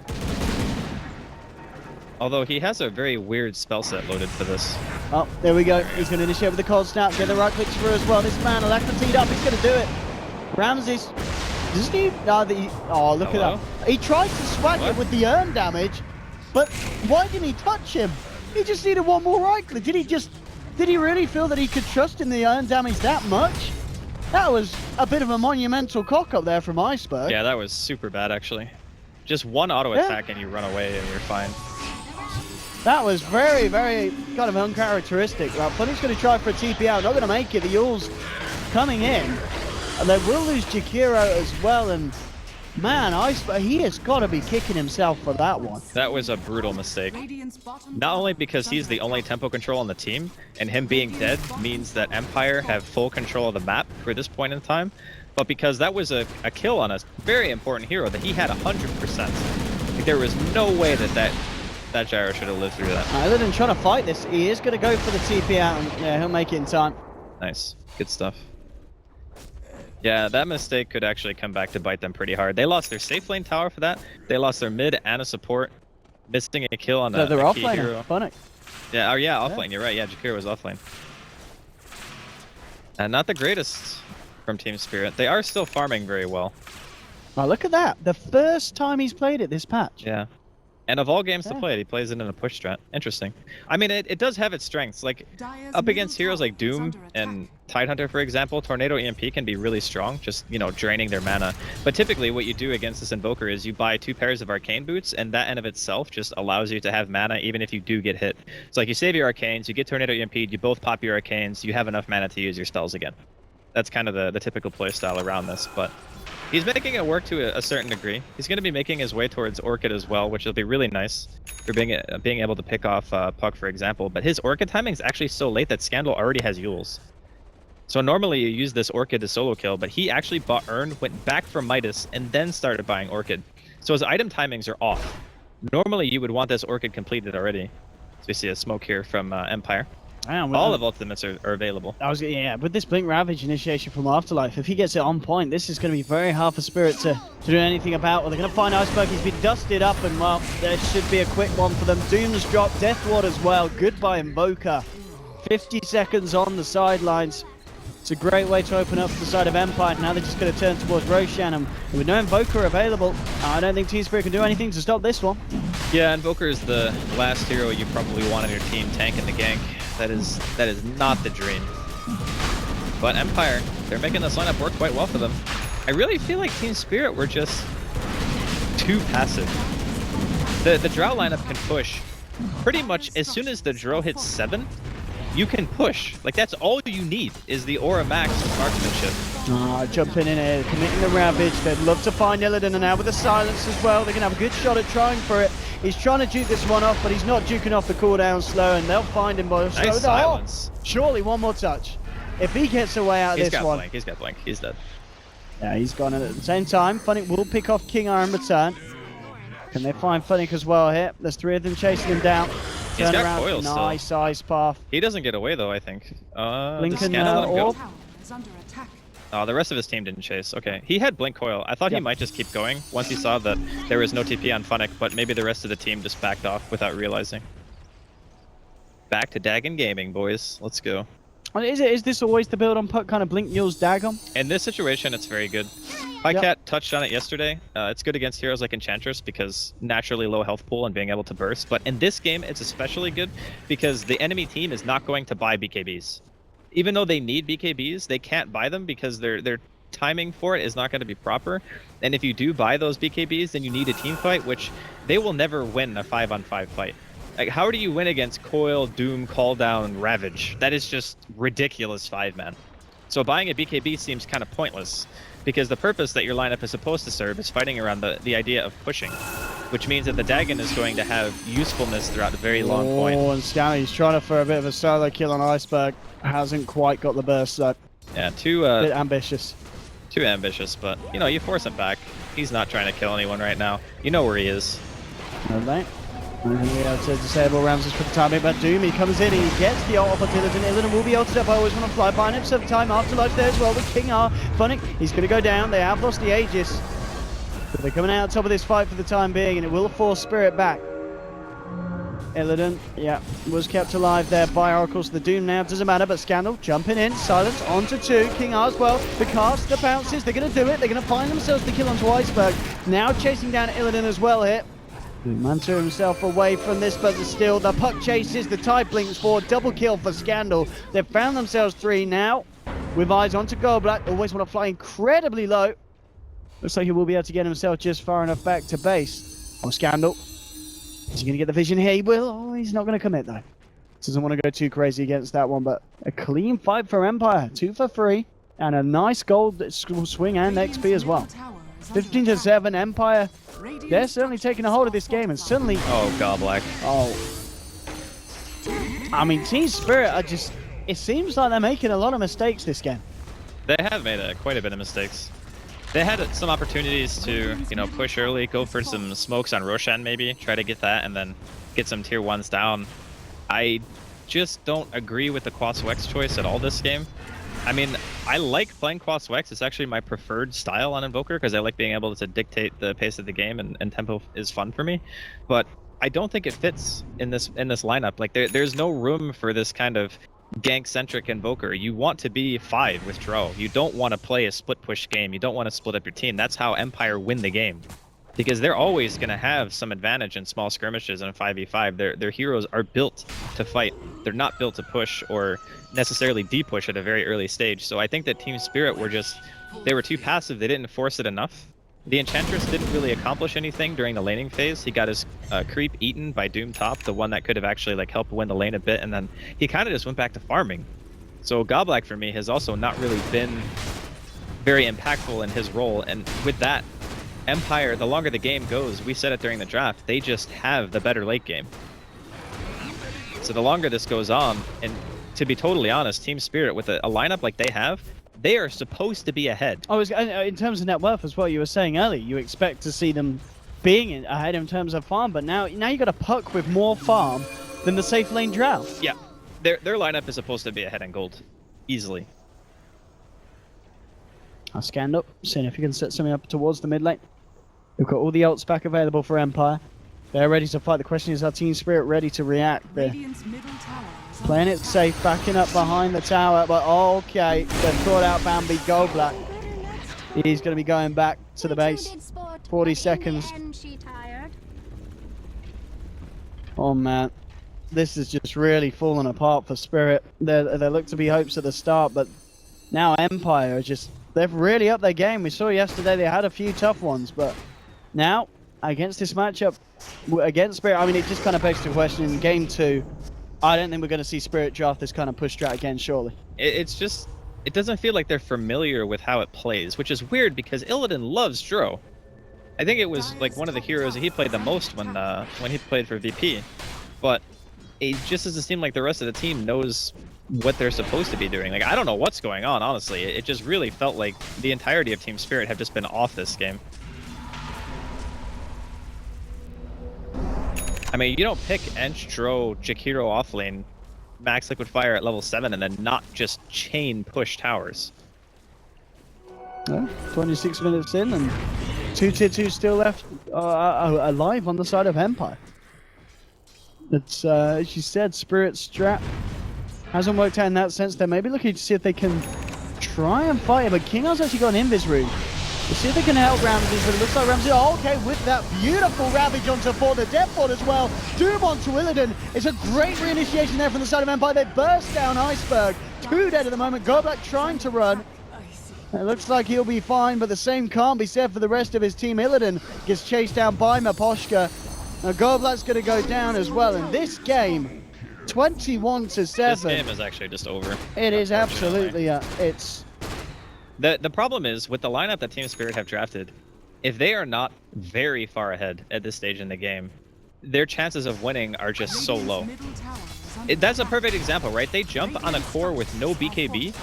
Although he has a very weird spell set loaded for this. Oh, there we go. He's going to initiate with the cold snap, get the right clicks through as well. This man, Electra teed up, he's going to do it. Ramses, doesn't he? Oh, look at that. He tried to swag it with the earn damage, but why didn't he touch him? He just needed one more right click. Did he really feel that he could trust in the earn damage that much? That was a bit of a monumental cock up there from Iceberg. Yeah, that was super bad actually. Just one auto attack and you run away and you're fine. That was very, very kind of uncharacteristic. Well, Funny's going to try for a TP out, not going to make it. The Yule's coming in. And they will lose Jakiro as well. And man, Iceberg, he has got to be kicking himself for that one. That was a brutal mistake. Not only because he's the only tempo control on the team, and him being dead means that Empire have full control of the map for this point in time, but because that was a kill on a very important hero that he had 100%. Like, there was no way that gyro should have lived through that. Other than trying to fight this, he is going to go for the TP out, and yeah, he'll make it in time. Nice. Good stuff. Yeah, that mistake could actually come back to bite them pretty hard. They lost their safe lane tower for that. They lost their mid and a support, missing a kill on a key hero. Funny. Yeah, oh yeah, offlane. You're right. Yeah, Jakiro was offlane. And not the greatest from Team Spirit. They are still farming very well. Oh, look at that. The first time he's played it this patch. Yeah. And of all games to play, he plays it in a push strat. Interesting. I mean, it does have its strengths. Like, up against heroes like Doom and Tidehunter, for example, Tornado EMP can be really strong, just, you know, draining their mana. But typically what you do against this Invoker is you buy 2 pairs of Arcane Boots, and that in of itself just allows you to have mana even if you do get hit. It's like you save your Arcanes, you get Tornado EMP'd, you both pop your Arcanes, you have enough mana to use your spells again. That's kind of the typical playstyle around this, but he's making it work to a certain degree. He's going to be making his way towards Orchid as well, which will be really nice for being able to pick off Puck, for example. But his Orchid timing is actually so late that Scandal already has Yules. So normally you use this Orchid to solo kill, but he actually bought Urn, went back from Midas, and then started buying Orchid. So his item timings are off. Normally you would want this Orchid completed already. So we see a smoke here from Empire. All of ultimates are available. Yeah, with this Blink Ravage initiation from Afterlife, if he gets it on point, this is going to be very hard for Spirit to do anything about. Well, they're going to find Iceberg. He's been dusted up, and well, there should be a quick one for them. Doom's dropped, Death Ward as well. Goodbye, Invoker. 50 seconds on the sidelines. It's a great way to open up the side of Empire. Now they're just going to turn towards Roshan, and with no Invoker available, I don't think Team Spirit can do anything to stop this one. Yeah, Invoker is the last hero you probably want on your team tanking the gank. That is not the dream. But Empire, they're making this lineup work quite well for them. I really feel like Team Spirit were just too passive. The Drow lineup can push pretty much as soon as the Drow hits 7. You can push. Like, that's all you need is the Aura Max marksmanship. Jumping in here, committing the Ravage. They'd love to find Illidan, and now with the silence as well, they're going to have a good shot at trying for it. He's trying to duke this one off, but he's not duking off the cooldown slow, and they'll find him by nice silence. Surely one more touch. If he gets away out of this one. He's got Blink. He's dead. Yeah, he's gone. And at the same time, Funnick will pick off King Eye in return. Can they find Funnick as well here? There's 3 of them chasing him down. He's got coil still. Nice ice path. He doesn't get away though, I think. Blink and Orb. Oh, the rest of his team didn't chase. Okay, he had Blink Coil. I thought he might just keep going once he saw that there was no TP on Funnick, but maybe the rest of the team just backed off without realizing. Back to Dagon Gaming, boys. Let's go. Is this always the build on Puck, kind of Blink Yule's Dagon? In this situation, it's very good. Pycat touched on it yesterday. It's good against heroes like Enchantress because naturally low health pool and being able to burst. But in this game, it's especially good because the enemy team is not going to buy BKBs. Even though they need BKBs, they can't buy them because they're timing for it is not going to be proper. And if you do buy those BKBs, then you need a team fight, which they will never win a 5-on-5 fight. Like, how do you win against Coil, Doom, Call Down, Ravage? That is just ridiculous 5-man. So buying a BKB seems kind of pointless, because the purpose that your lineup is supposed to serve is fighting around the idea of pushing, which means that the Dagon is going to have usefulness throughout a very long point. Oh, and Scanny's trying to for a bit of a solo kill on Iceberg. Hasn't quite got the burst though. Yeah, bit ambitious. Too ambitious, but you know, you force him back. He's not trying to kill anyone right now. You know where he is. Okay. We're going to be able to disable Ramses for the time being, but Doom, he comes in and he gets the ult off of Illidan. Illidan will be ulted up. I always want to fly by him. So time afterlife there as well with King R. Funnick, he's going to go down. They have lost the Aegis. But they're coming out on top of this fight for the time being, and it will force Spirit back. Illidan, yeah, was kept alive there by Oracles. The Doom now doesn't matter, but Scandal jumping in. Silence onto 2. King R as well. The cast, the bounces, they're going to do it. They're going to find themselves the kill onto Iceberg. Now chasing down Illidan as well here. Mantra himself away from this, but still the puck chases, the tide blinks forward, double kill for Scandal. They've found themselves 3 now, with eyes onto Goldblack. Always want to fly incredibly low. Looks like he will be able to get himself just far enough back to base. Oh, Scandal. Is he going to get the vision here? He will. Oh, he's not going to commit though. Doesn't want to go too crazy against that one, but a clean fight for Empire. 2 for 3, and a nice gold swing and XP as well. 15-7, Empire. They're certainly taking a hold of this game, and suddenly... Oh, Goblak. Oh. I mean, Team Spirit are just... It seems like they're making a lot of mistakes this game. They have made quite a bit of mistakes. They had some opportunities to, you know, push early, go for some smokes on Roshan maybe, try to get that, and then get some tier 1s down. I just don't agree with the Quasu X choice at all this game. I mean, I like playing Quasu X. It's actually my preferred style on Invoker because I like being able to dictate the pace of the game, and tempo is fun for me. But I don't think it fits in this lineup. Like there's no room for this kind of gank-centric Invoker. You want to be 5 with Drow. You don't want to play a split push game. You don't want to split up your team. That's how Empire win the game. Because they're always going to have some advantage in small skirmishes in a 5v5. Their heroes are built to fight. They're not built to push or necessarily de-push at a very early stage. So I think that Team Spirit they were too passive. They didn't force it enough. The Enchantress didn't really accomplish anything during the laning phase. He got his creep eaten by Doom Top, the one that could have actually like helped win the lane a bit, and then he kind of just went back to farming. So Goblak for me has also not really been very impactful in his role, and with that, Empire, the longer the game goes, we said it during the draft, they just have the better late game. So the longer this goes on, and to be totally honest, Team Spirit with a lineup like they have, they are supposed to be ahead. Oh, in terms of net worth as well, you were saying earlier, you expect to see them being ahead in terms of farm, but now you got a puck with more farm than the safe lane Drow. Yeah, their lineup is supposed to be ahead in gold, easily. I'll stand up, seeing if you can set something up towards the mid lane. We've got all the ults back available for Empire. They're ready to fight. The question is, are Team Spirit ready to react? They're playing it safe, backing up behind the tower, but okay, they've brought out Bambi Goldblack. He's going to be going back to the base. 40 seconds. Oh man, this is just really falling apart for Spirit. There looked to be hopes at the start, but now Empire are they've really upped their game. We saw yesterday they had a few tough ones, but now against this matchup against Spirit, I mean, it just kind of begs the question in game 2. I don't think we're going to see Spirit draft this kind of push strat again, surely. It doesn't feel like they're familiar with how it plays, which is weird because Illidan loves Dro. I think it was like one of the heroes that he played the most when he played for VP, but it just doesn't seem like the rest of the team knows what they're supposed to be doing. Like, I don't know what's going on, honestly. It just really felt like the entirety of Team Spirit have just been off this game. I mean, you don't pick Ench, Dro, Jakiro offlane, max liquid fire at level 7, and then not just chain push towers. Well, 26 minutes in, and 2 tier 2 still left alive on the side of Empire. It's, as you said, Spirit strat hasn't worked out in that sense. They're maybe looking to see if they can try and fight it, but King R's actually got an invis room. We'll see if they can help Ramses, but it looks like Ramses, okay, with that beautiful Ravage onto 4, the Death Board as well. Doom onto Illidan. It's a great reinitiation there from the side of Empire. They burst down Iceberg. 2 dead at the moment. Goblak trying to run. It looks like he'll be fine, but the same can't be said for the rest of his team. Illidan gets chased down by Maposhka. Now Gorblat's going to go down as well. In this game, 21-7. This game is actually just over. It is absolutely. It's. The problem is with the lineup that Team Spirit have drafted, if they are not very far ahead at this stage in the game, their chances of winning are just so low. That's a perfect example, right? They jump on a core with no BKB,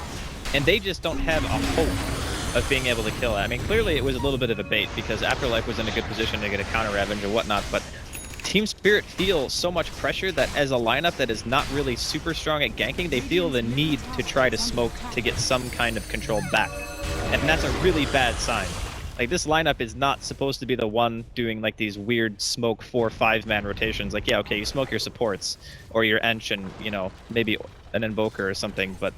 and they just don't have a hope of being able to kill it. I mean, clearly it was a little bit of a bait because Afterlife was in a good position to get a counter revenge and whatnot, but Team Spirit feels so much pressure that as a lineup that is not really super strong at ganking, they feel the need to try to smoke to get some kind of control back. And that's a really bad sign. Like, this lineup is not supposed to be the one doing like these weird smoke 4-5-man rotations. Like, yeah, okay, you smoke your supports or your Ench and, you know, maybe an Invoker or something, but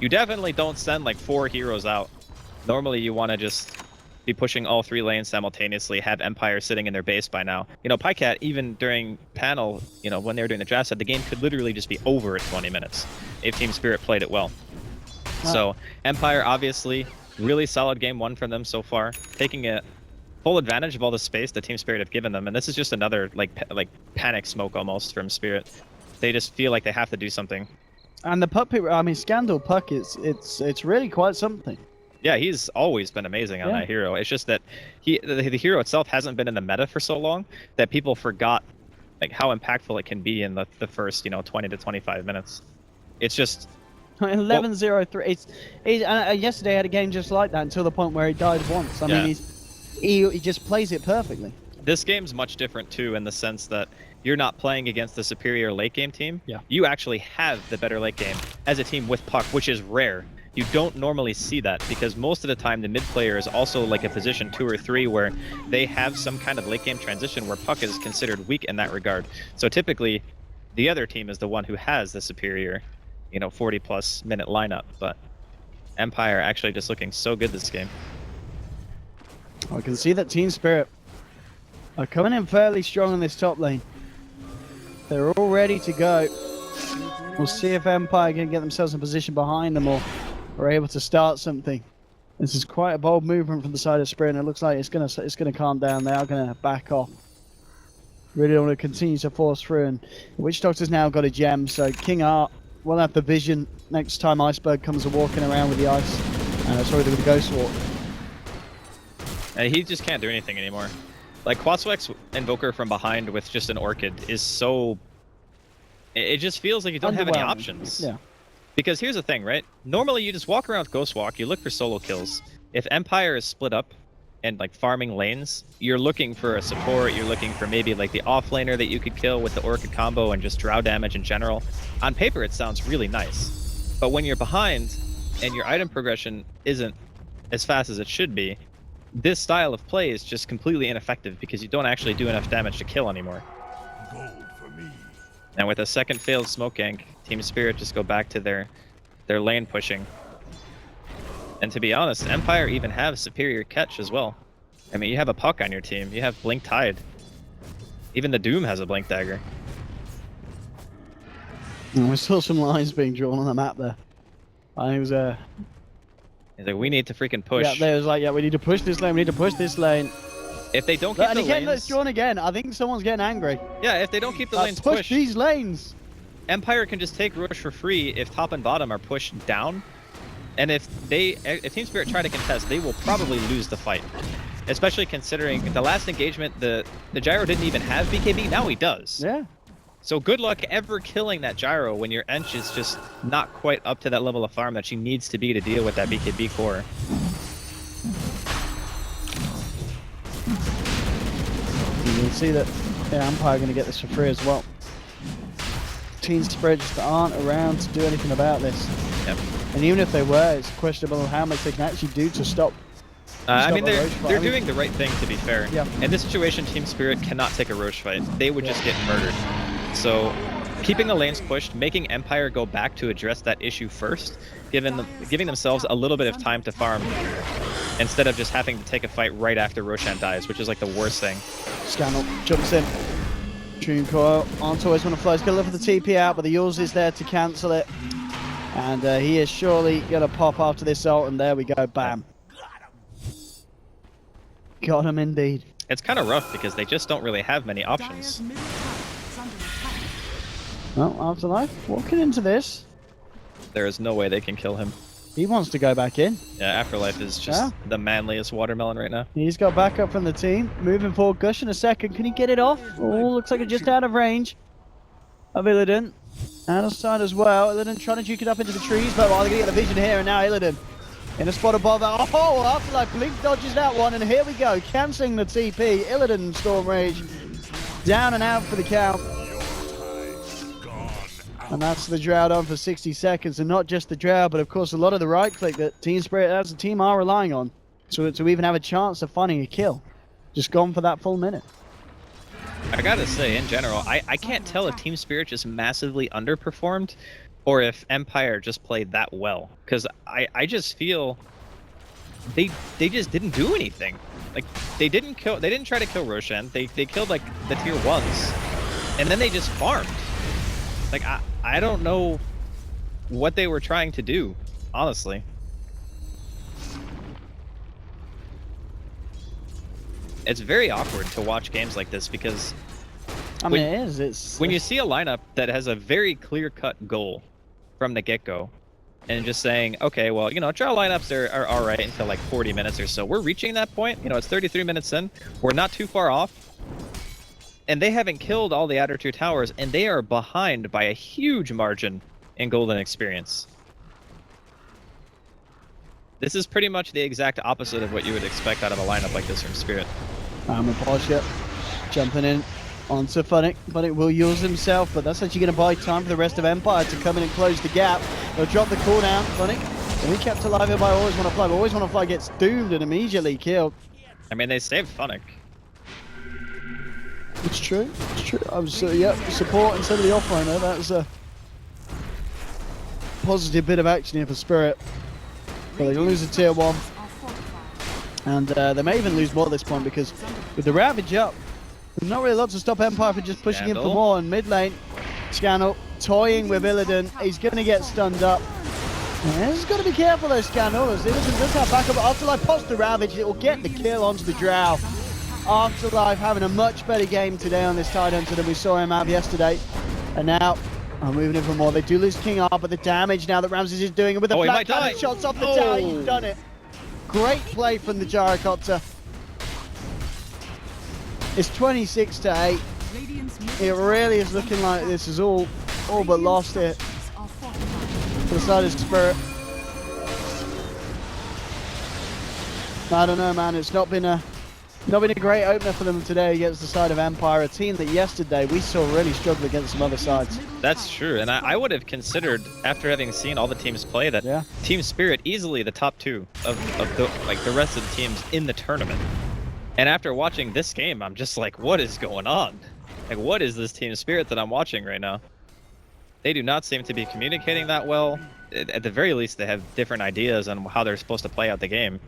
you definitely don't send like 4 heroes out. Normally you want to just be pushing all 3 lanes simultaneously, have Empire sitting in their base by now. You know, Pycat, even during panel, you know, when they were doing the draft set, the game could literally just be over at 20 minutes if Team Spirit played it well. So Empire, obviously, really solid game 1 from them so far, taking a full advantage of all the space that Team Spirit have given them, and this is just another like panic smoke almost from Spirit. They just feel like they have to do something. And the puck, I mean, Scandal puck it's really quite something. Yeah, he's always been amazing on that hero. It's just that the hero itself hasn't been in the meta for so long that people forgot like how impactful it can be in the first, you know, 20 to 25 minutes. It's just 11-0-3. Yesterday I had a game just like that until the point where he died once. I mean, he just plays it perfectly. This game's much different too in the sense that you're not playing against the superior late game team. Yeah. You actually have the better late game as a team with puck, which is rare. You don't normally see that because most of the time the mid player is also like a position 2 or 3 where they have some kind of late game transition where puck is considered weak in that regard. So typically the other team is the one who has the superior, you know, 40+ minute lineup, but Empire actually just looking so good this game. I can see that Team Spirit are coming in fairly strong in this top lane. They're all ready to go. We'll see if Empire can get themselves in position behind them or are able to start something. This is quite a bold movement from the side of Spirit, and it looks like it's gonna calm down. They are gonna back off. Really don't want to continue to force through, and Witch Doctor's now got a gem, so King Art will have the vision next time Iceberg comes walking around with the ice. Sorry, with the Ghost Walk. He just can't do anything anymore. Like, Quatsweck's Invoker from behind with just an Orchid is so... It just feels like you don't have any options. Yeah. Because here's the thing, right? Normally you just walk around with Ghost Walk, you look for solo kills. If Empire is split up and like farming lanes, you're looking for a support, you're looking for maybe like the offlaner that you could kill with the Orchid combo and just drow damage in general. On paper it sounds really nice. But when you're behind and your item progression isn't as fast as it should be, this style of play is just completely ineffective because you don't actually do enough damage to kill anymore. And with a second failed smoke gank, Team Spirit just go back to their lane pushing. And to be honest, Empire even have superior catch as well. I mean, you have a puck on your team, you have Blink Tide. Even the Doom has a Blink Dagger. And we saw some lines being drawn on the map there. I think it was He's like, we need to freaking push. Yeah, they was like, yeah, we need to push this lane, we need to push this lane. If they don't keep the lanes... let's drawn again. I think someone's getting angry. Yeah, if they don't keep the lanes push pushed... these lanes! Empire can just take Roche for free if top and bottom are pushed down. And if Team Spirit try to contest, they will probably lose the fight. Especially considering the last engagement, the Gyro didn't even have BKB, now he does. Yeah. So good luck ever killing that Gyro when your Ench is just not quite up to that level of farm that she needs to be to deal with that BKB core. You can see that Empire are going to get this for free as well. Team Spirit just aren't around to do anything about this. Yep. And even if they were, it's questionable how much they can actually do to stop. I mean, they're doing the right thing, to be fair. Yeah. In this situation, Team Spirit cannot take a Roche fight. They would just get murdered. So, keeping the lanes pushed, making Empire go back to address that issue first, giving themselves a little bit of time to farm, instead of just having to take a fight right after Roshan dies, which is like the worst thing. Scannel jumps in. Dream Coil, Aren't always want to fly. He's going to look for the TP out, but the Yules is there to cancel it. And he is surely going to pop after this ult, and there we go, bam. Got him indeed. It's kind of rough because they just don't really have many options. Well, Afterlife walking into this. There is no way they can kill him. He wants to go back in. Yeah, Afterlife is just the manliest watermelon right now. He's got backup from the team. Moving forward, Gush in a second. Can he get it off? Oh, looks like it's just out of range of Illidan. Out of sight as well. Illidan trying to juke it up into the trees, but they're going to get the vision here, and now Illidan in a spot above that. Oh, Afterlife Blink dodges that one, and here we go. Cancelling the TP. Illidan Storm Rage down and out for the count. And that's the Drow on for 60 seconds, and not just the Drow, but of course a lot of the right click that Team Spirit as a team are relying on to even have a chance of finding a kill. Just gone for that full minute. I gotta say, in general, I can't tell if Team Spirit just massively underperformed or if Empire just played that well. Because I just feel they just didn't do anything. Like, they didn't try to kill Roshan. They killed like the tier 1s. And then they just farmed. Like, I don't know what they were trying to do, honestly. It's very awkward to watch games like this because I mean, it is. It's when you see a lineup that has a very clear-cut goal from the get-go, and just saying, okay, well, you know, draw lineups are all right until like 40 minutes or so. We're reaching that point. You know, it's 33 minutes in. We're not too far off. And they haven't killed all the outer tier towers, and they are behind by a huge margin in golden experience. This is pretty much the exact opposite of what you would expect out of a lineup like this from Spirit. I'm a Porsche jumping in onto Funnick. Funnick will use himself, but that's actually going to buy time for the rest of Empire to come in and close the gap. They'll drop the cooldown. Funnick, and he kept alive here by Always Want to Fly, but Always Want to Fly gets doomed and immediately killed. I mean, they saved Funnick. It's true. It's true. I was supporting some of the offlaner. That's a positive bit of action here for Spirit. But they lose a tier 1. And they may even lose more at this point because with the Ravage up, there's not really a lot to stop Empire from just pushing in for more. And mid lane, Scannel toying with Illidan. He's going to get stunned up. Yeah, he's got to be careful though, Scannel, as Illidan does have backup. Afterlife pops the Ravage. It will get the kill onto the Drow. Afterlife having a much better game today on this Tide Hunter than we saw him have yesterday. And now, moving in for more. They do lose King R, but the damage now that Ramses is doing with the flat cannon shots off the tower. You've done it. Great play from the Gyrocopter. It's 26-8. It really is looking like this is all but lost it for the side of Spirit. I don't know, man. It's not been a great opener for them today against the side of Empire, a team that yesterday we saw really struggle against some other sides. That's true, and I would have considered, after having seen all the teams play, that Team Spirit easily the top 2 of the rest of the teams in the tournament. And after watching this game, I'm just like, what is going on? Like, what is this Team Spirit that I'm watching right now? They do not seem to be communicating that well. At the very least, they have different ideas on how they're supposed to play out the game.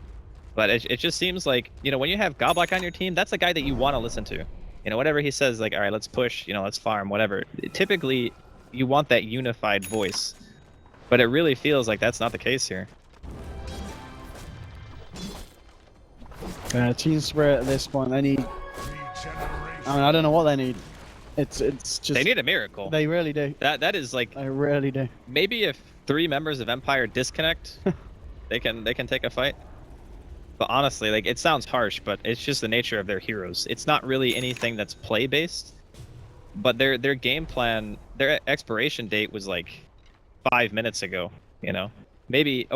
But it just seems like, you know, when you have Godblock on your team, that's the guy that you want to listen to. You know, whatever he says, like, all right, let's push, you know, let's farm, whatever. Typically, you want that unified voice. But it really feels like that's not the case here. Team Spirit at this point, they need... I mean, I don't know what they need. It's just... They need a miracle. They really do. That is like... They really do. Maybe if 3 members of Empire disconnect, they can take a fight. But honestly, like, it sounds harsh, but it's just the nature of their heroes. It's not really anything that's play-based, but their game plan, their expiration date was like 5 minutes ago, you know? Maybe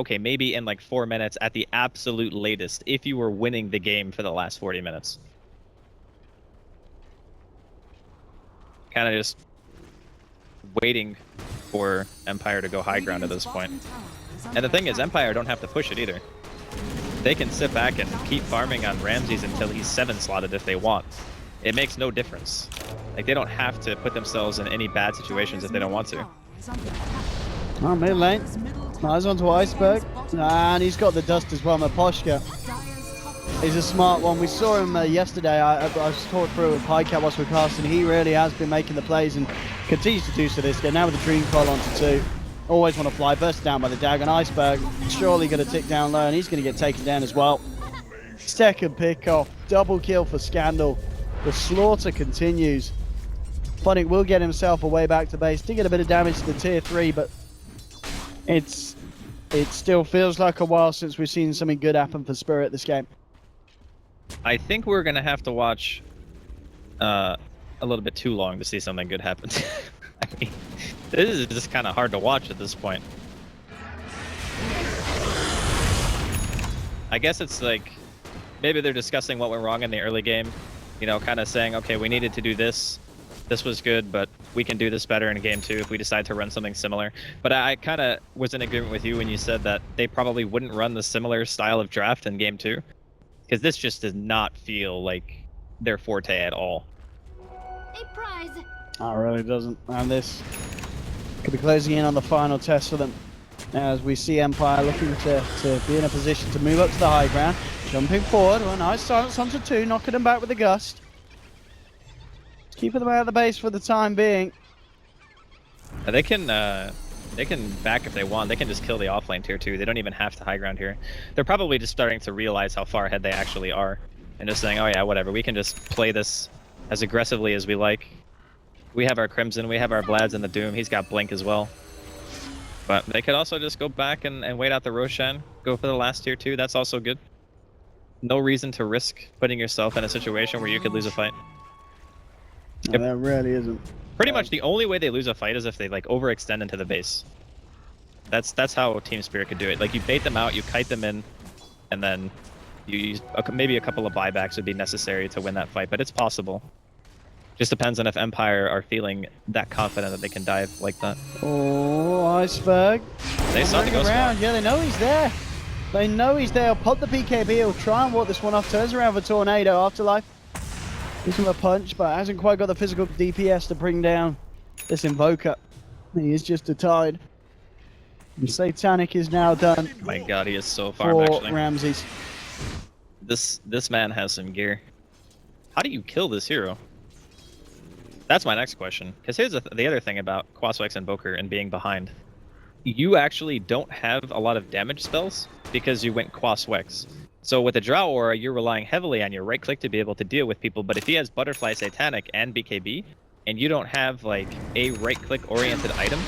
in like 4 minutes at the absolute latest, if you were winning the game for the last 40 minutes. Kind of just waiting for Empire to go high ground at this point. And the thing is, Empire don't have to push it either. They can sit back and keep farming on Ramses until he's 7-slotted if they want. It makes no difference. Like, they don't have to put themselves in any bad situations if they don't want to. Oh, mid lane. Nice onto Iceberg. And he's got the dust as well, Maposhka. He's a smart one. We saw him yesterday. I was talked through with Pycat whilst we're casting. He really has been making the plays and continues to do so this game. Now with the Dream Coil onto 2. Always Want to Fly, burst down by the Dagon. Iceberg surely going to tick down low, and he's going to get taken down as well. Second pick off, double kill for Scandal. The slaughter continues. Funnick will get himself away back to base. Did get a bit of damage to the tier 3, but it still feels like a while since we've seen something good happen for Spirit this game. I think we're gonna have to watch a little bit too long to see something good happen. I mean, this is just kind of hard to watch at this point. I guess it's like, maybe they're discussing what went wrong in the early game, you know, kind of saying, okay, we needed to do this. This was good, but we can do this better in game 2 if we decide to run something similar. But I kind of was in agreement with you when you said that they probably wouldn't run the similar style of draft in game 2. Because this just does not feel like their forte at all. A prize. Oh, it really doesn't. And this could be closing in on the final test for them. As we see Empire looking to be in a position to move up to the high ground. Jumping forward. Well, nice silence onto 2, knocking them back with a gust. Keeping them out of the base for the time being. They can back if they want. They can just kill the offlane tier 2. They don't even have to high ground here. They're probably just starting to realize how far ahead they actually are. And just saying, oh yeah, whatever. We can just play this as aggressively as we like. We have our Crimson, we have our Vlads and the Doom. He's got Blink as well. But they could also just go back and wait out the Roshan. Go for the last tier 2. That's also good. No reason to risk putting yourself in a situation where you could lose a fight. No, that really isn't. Pretty much the only way they lose a fight is if they like overextend into the base. That's how Team Spirit could do it. Like you bait them out, you kite them in, and then you use maybe a couple of buybacks would be necessary to win that fight, but it's possible. Just depends on if Empire are feeling that confident that they can dive like that. Oh, Iceberg. They saw the ghost around. Yeah, they know he's there. They know he's there. Pop the BKB. He'll try and walk this one off. Turns around for Tornado. Afterlife. Gives him a punch, but hasn't quite got the physical DPS to bring down this Invoker. He is just a tide. And Satanic is now done. My god, he is so far actually. Ramses. This man has some gear. How do you kill this hero? That's my next question. Because here's the other thing about Quaswex Invoker and being behind. You actually don't have a lot of damage spells because you went Quaswex. So with the Drow Aura, you're relying heavily on your right click to be able to deal with people, but if he has Butterfly Satanic and BKB, and you don't have like a right click oriented item,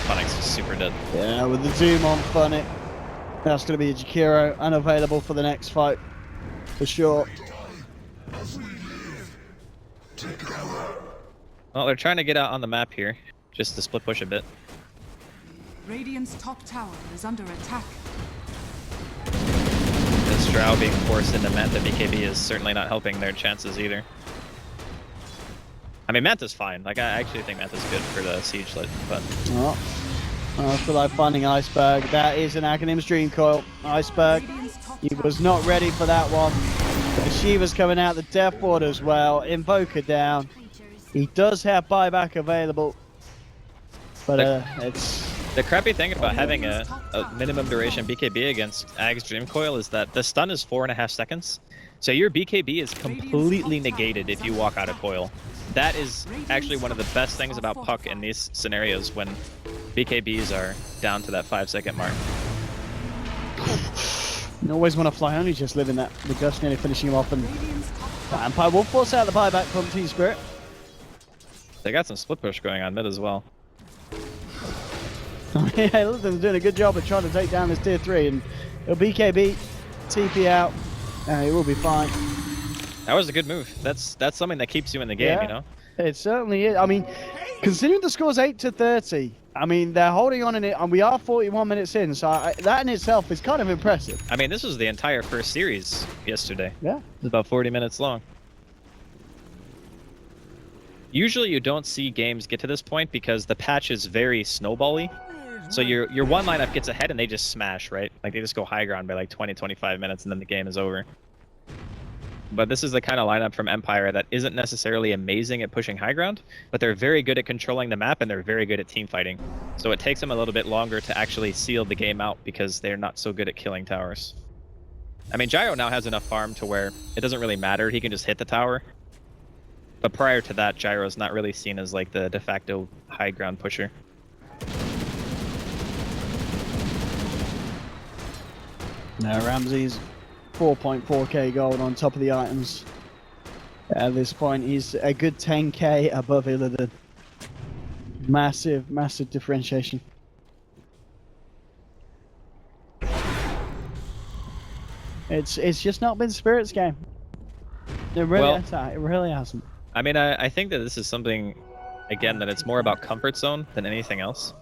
Funnick's is super dead. Yeah, with the zoom on Funnick, that's going to be a Jakiro, unavailable for the next fight, for sure. Well, they're trying to get out on the map here, just to split push a bit. Radiant's top tower is under attack. This Drow being forced into Manta BKB is certainly not helping their chances either. I mean, Manta's fine. Like, I actually think Manta's good for the siege lit, but... Oh, I feel like finding Iceberg. That is an Acronym's Dream Coil. Iceberg, he was not ready for that one. The Shiva's coming out, the Death Ward as well. Invoker down. He does have buyback available. But it's... The crappy thing about having a minimum duration BKB against Ag's Dream Coil is that the stun is 4.5 seconds. So your BKB is completely negated if you walk out of coil. That is actually one of the best things about Puck in these scenarios when BKBs are down to that 5-second mark. You always want to fly only, just living that. The Gust nearly finishing him off, and Empire will force out the buyback from Team Spirit. They got some split push going on mid as well. Yeah, look, they're doing a good job of trying to take down this tier 3, and it'll BKB, TP out, and it will be fine. That was a good move. That's something that keeps you in the game, you know? It certainly is. I mean, considering the score's 8-30, I mean, they're holding on in it, and we are 41 minutes in, so that in itself is kind of impressive. I mean, this was the entire first series yesterday. Yeah. It's about 40 minutes long. Usually you don't see games get to this point because the patch is very snowbally. So your one lineup gets ahead and they just smash, right? Like they just go high ground by like 20-25 minutes and then the game is over. But this is the kind of lineup from Empire that isn't necessarily amazing at pushing high ground, but they're very good at controlling the map and they're very good at team fighting. So it takes them a little bit longer to actually seal the game out because they're not so good at killing towers. I mean, Gyro now has enough farm to where it doesn't really matter. He can just hit the tower. But prior to that, Gyro's not really seen as like the de facto high ground pusher. Now Ramses 4.4k gold on top of the items. At this point, he's a good 10k above Illidan. Massive, massive differentiation. It's just not been Spirit's game. It really hasn't. I mean, I think that this is something, again, that it's more about comfort zone than anything else.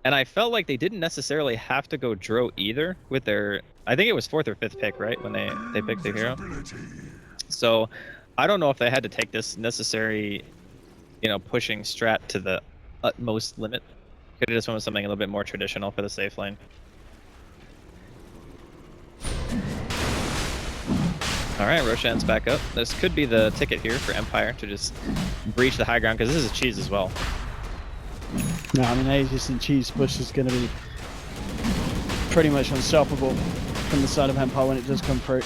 And I felt like they didn't necessarily have to go Dro either with their... I think it was 4th or 5th pick, right? When they picked the hero. So I don't know if they had to take this necessary, you know, pushing strat to the utmost limit. Could have just went with something a little bit more traditional for the safe lane. Alright, Roshan's back up. This could be the ticket here for Empire to just breach the high ground, because this is a cheese as well. No, I mean, Aegis and cheese push is going to be pretty much unstoppable from the side of Empire when it does come through.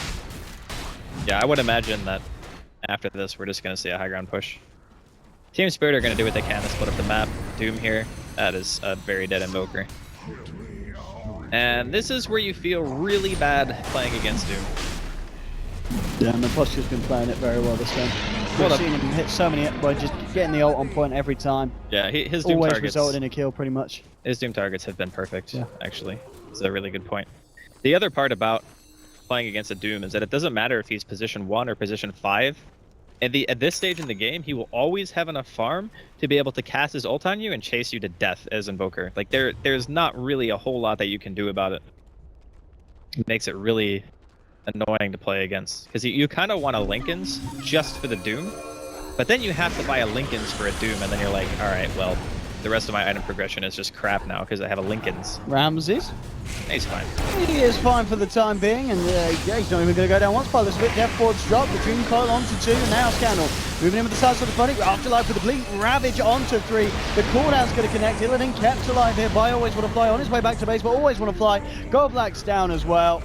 Yeah, I would imagine that after this, we're just going to see a high ground push. Team Spirit are going to do what they can to split up the map. Doom here, that is a very dead Invoker. And this is where you feel really bad playing against Doom. Yeah, and the Posture's been playing it very well this game. We've seen him hit so many by just getting the ult on point every time. Yeah, his Doom always targets resulted in a kill, pretty much. His Doom targets have been perfect, actually. It's a really good point. The other part about playing against a Doom is that it doesn't matter if he's position 1 or position 5. At this stage in the game, he will always have enough farm to be able to cast his ult on you and chase you to death as Invoker. Like, there's not really a whole lot that you can do about it. It makes it really annoying to play against, because you kind of want a Linken's just for the Doom, but then you have to buy a Linken's for a Doom, and then you're like, all right, well, the rest of my item progression is just crap now because I have a Linken's. Ramses? He's fine. He is fine for the time being, and yeah, he's not even going to go down once by this bit. Death Ward's dropped, the Dream Coil onto 2, and now Scandal. Moving in with the side of the funny, Afterlife with the Blink, Ravage onto 3. The cooldown's going to connect. Illidan kept alive here by Always Want to Fly on his way back to base, but Always Want to Fly. Gold Black's down as well.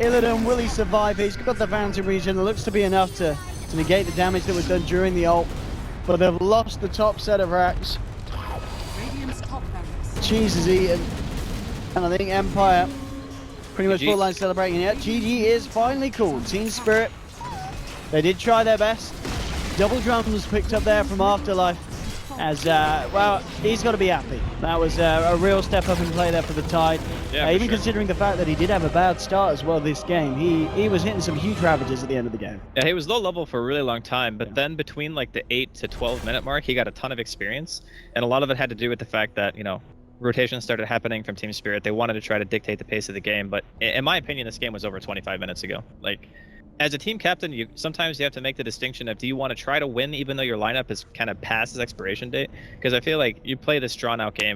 Illidan, will he survive? He's got the Fountain Region. It looks to be enough to negate the damage that was done during the ult, but they've lost the top set of racks. Cheese is eaten, and I think Empire pretty much full line celebrating it. GG is finally called. Team Spirit, they did try their best. Double drums picked up there from Afterlife, as well, he's got to be happy. That was a real step up in play there for the Tide. Yeah, even considering the fact that he did have a bad start as well this game, he was hitting some huge ravages at the end of the game. Yeah, he was low level for a really long time, but then between like the 8 to 12 minute mark, he got a ton of experience, and a lot of it had to do with the fact that, you know, rotations started happening from Team Spirit. They wanted to try to dictate the pace of the game, but in my opinion, this game was over 25 minutes ago. Like, as a team captain, sometimes you have to make the distinction of, do you want to try to win even though your lineup is kind of past its expiration date? Because I feel like you play this drawn out game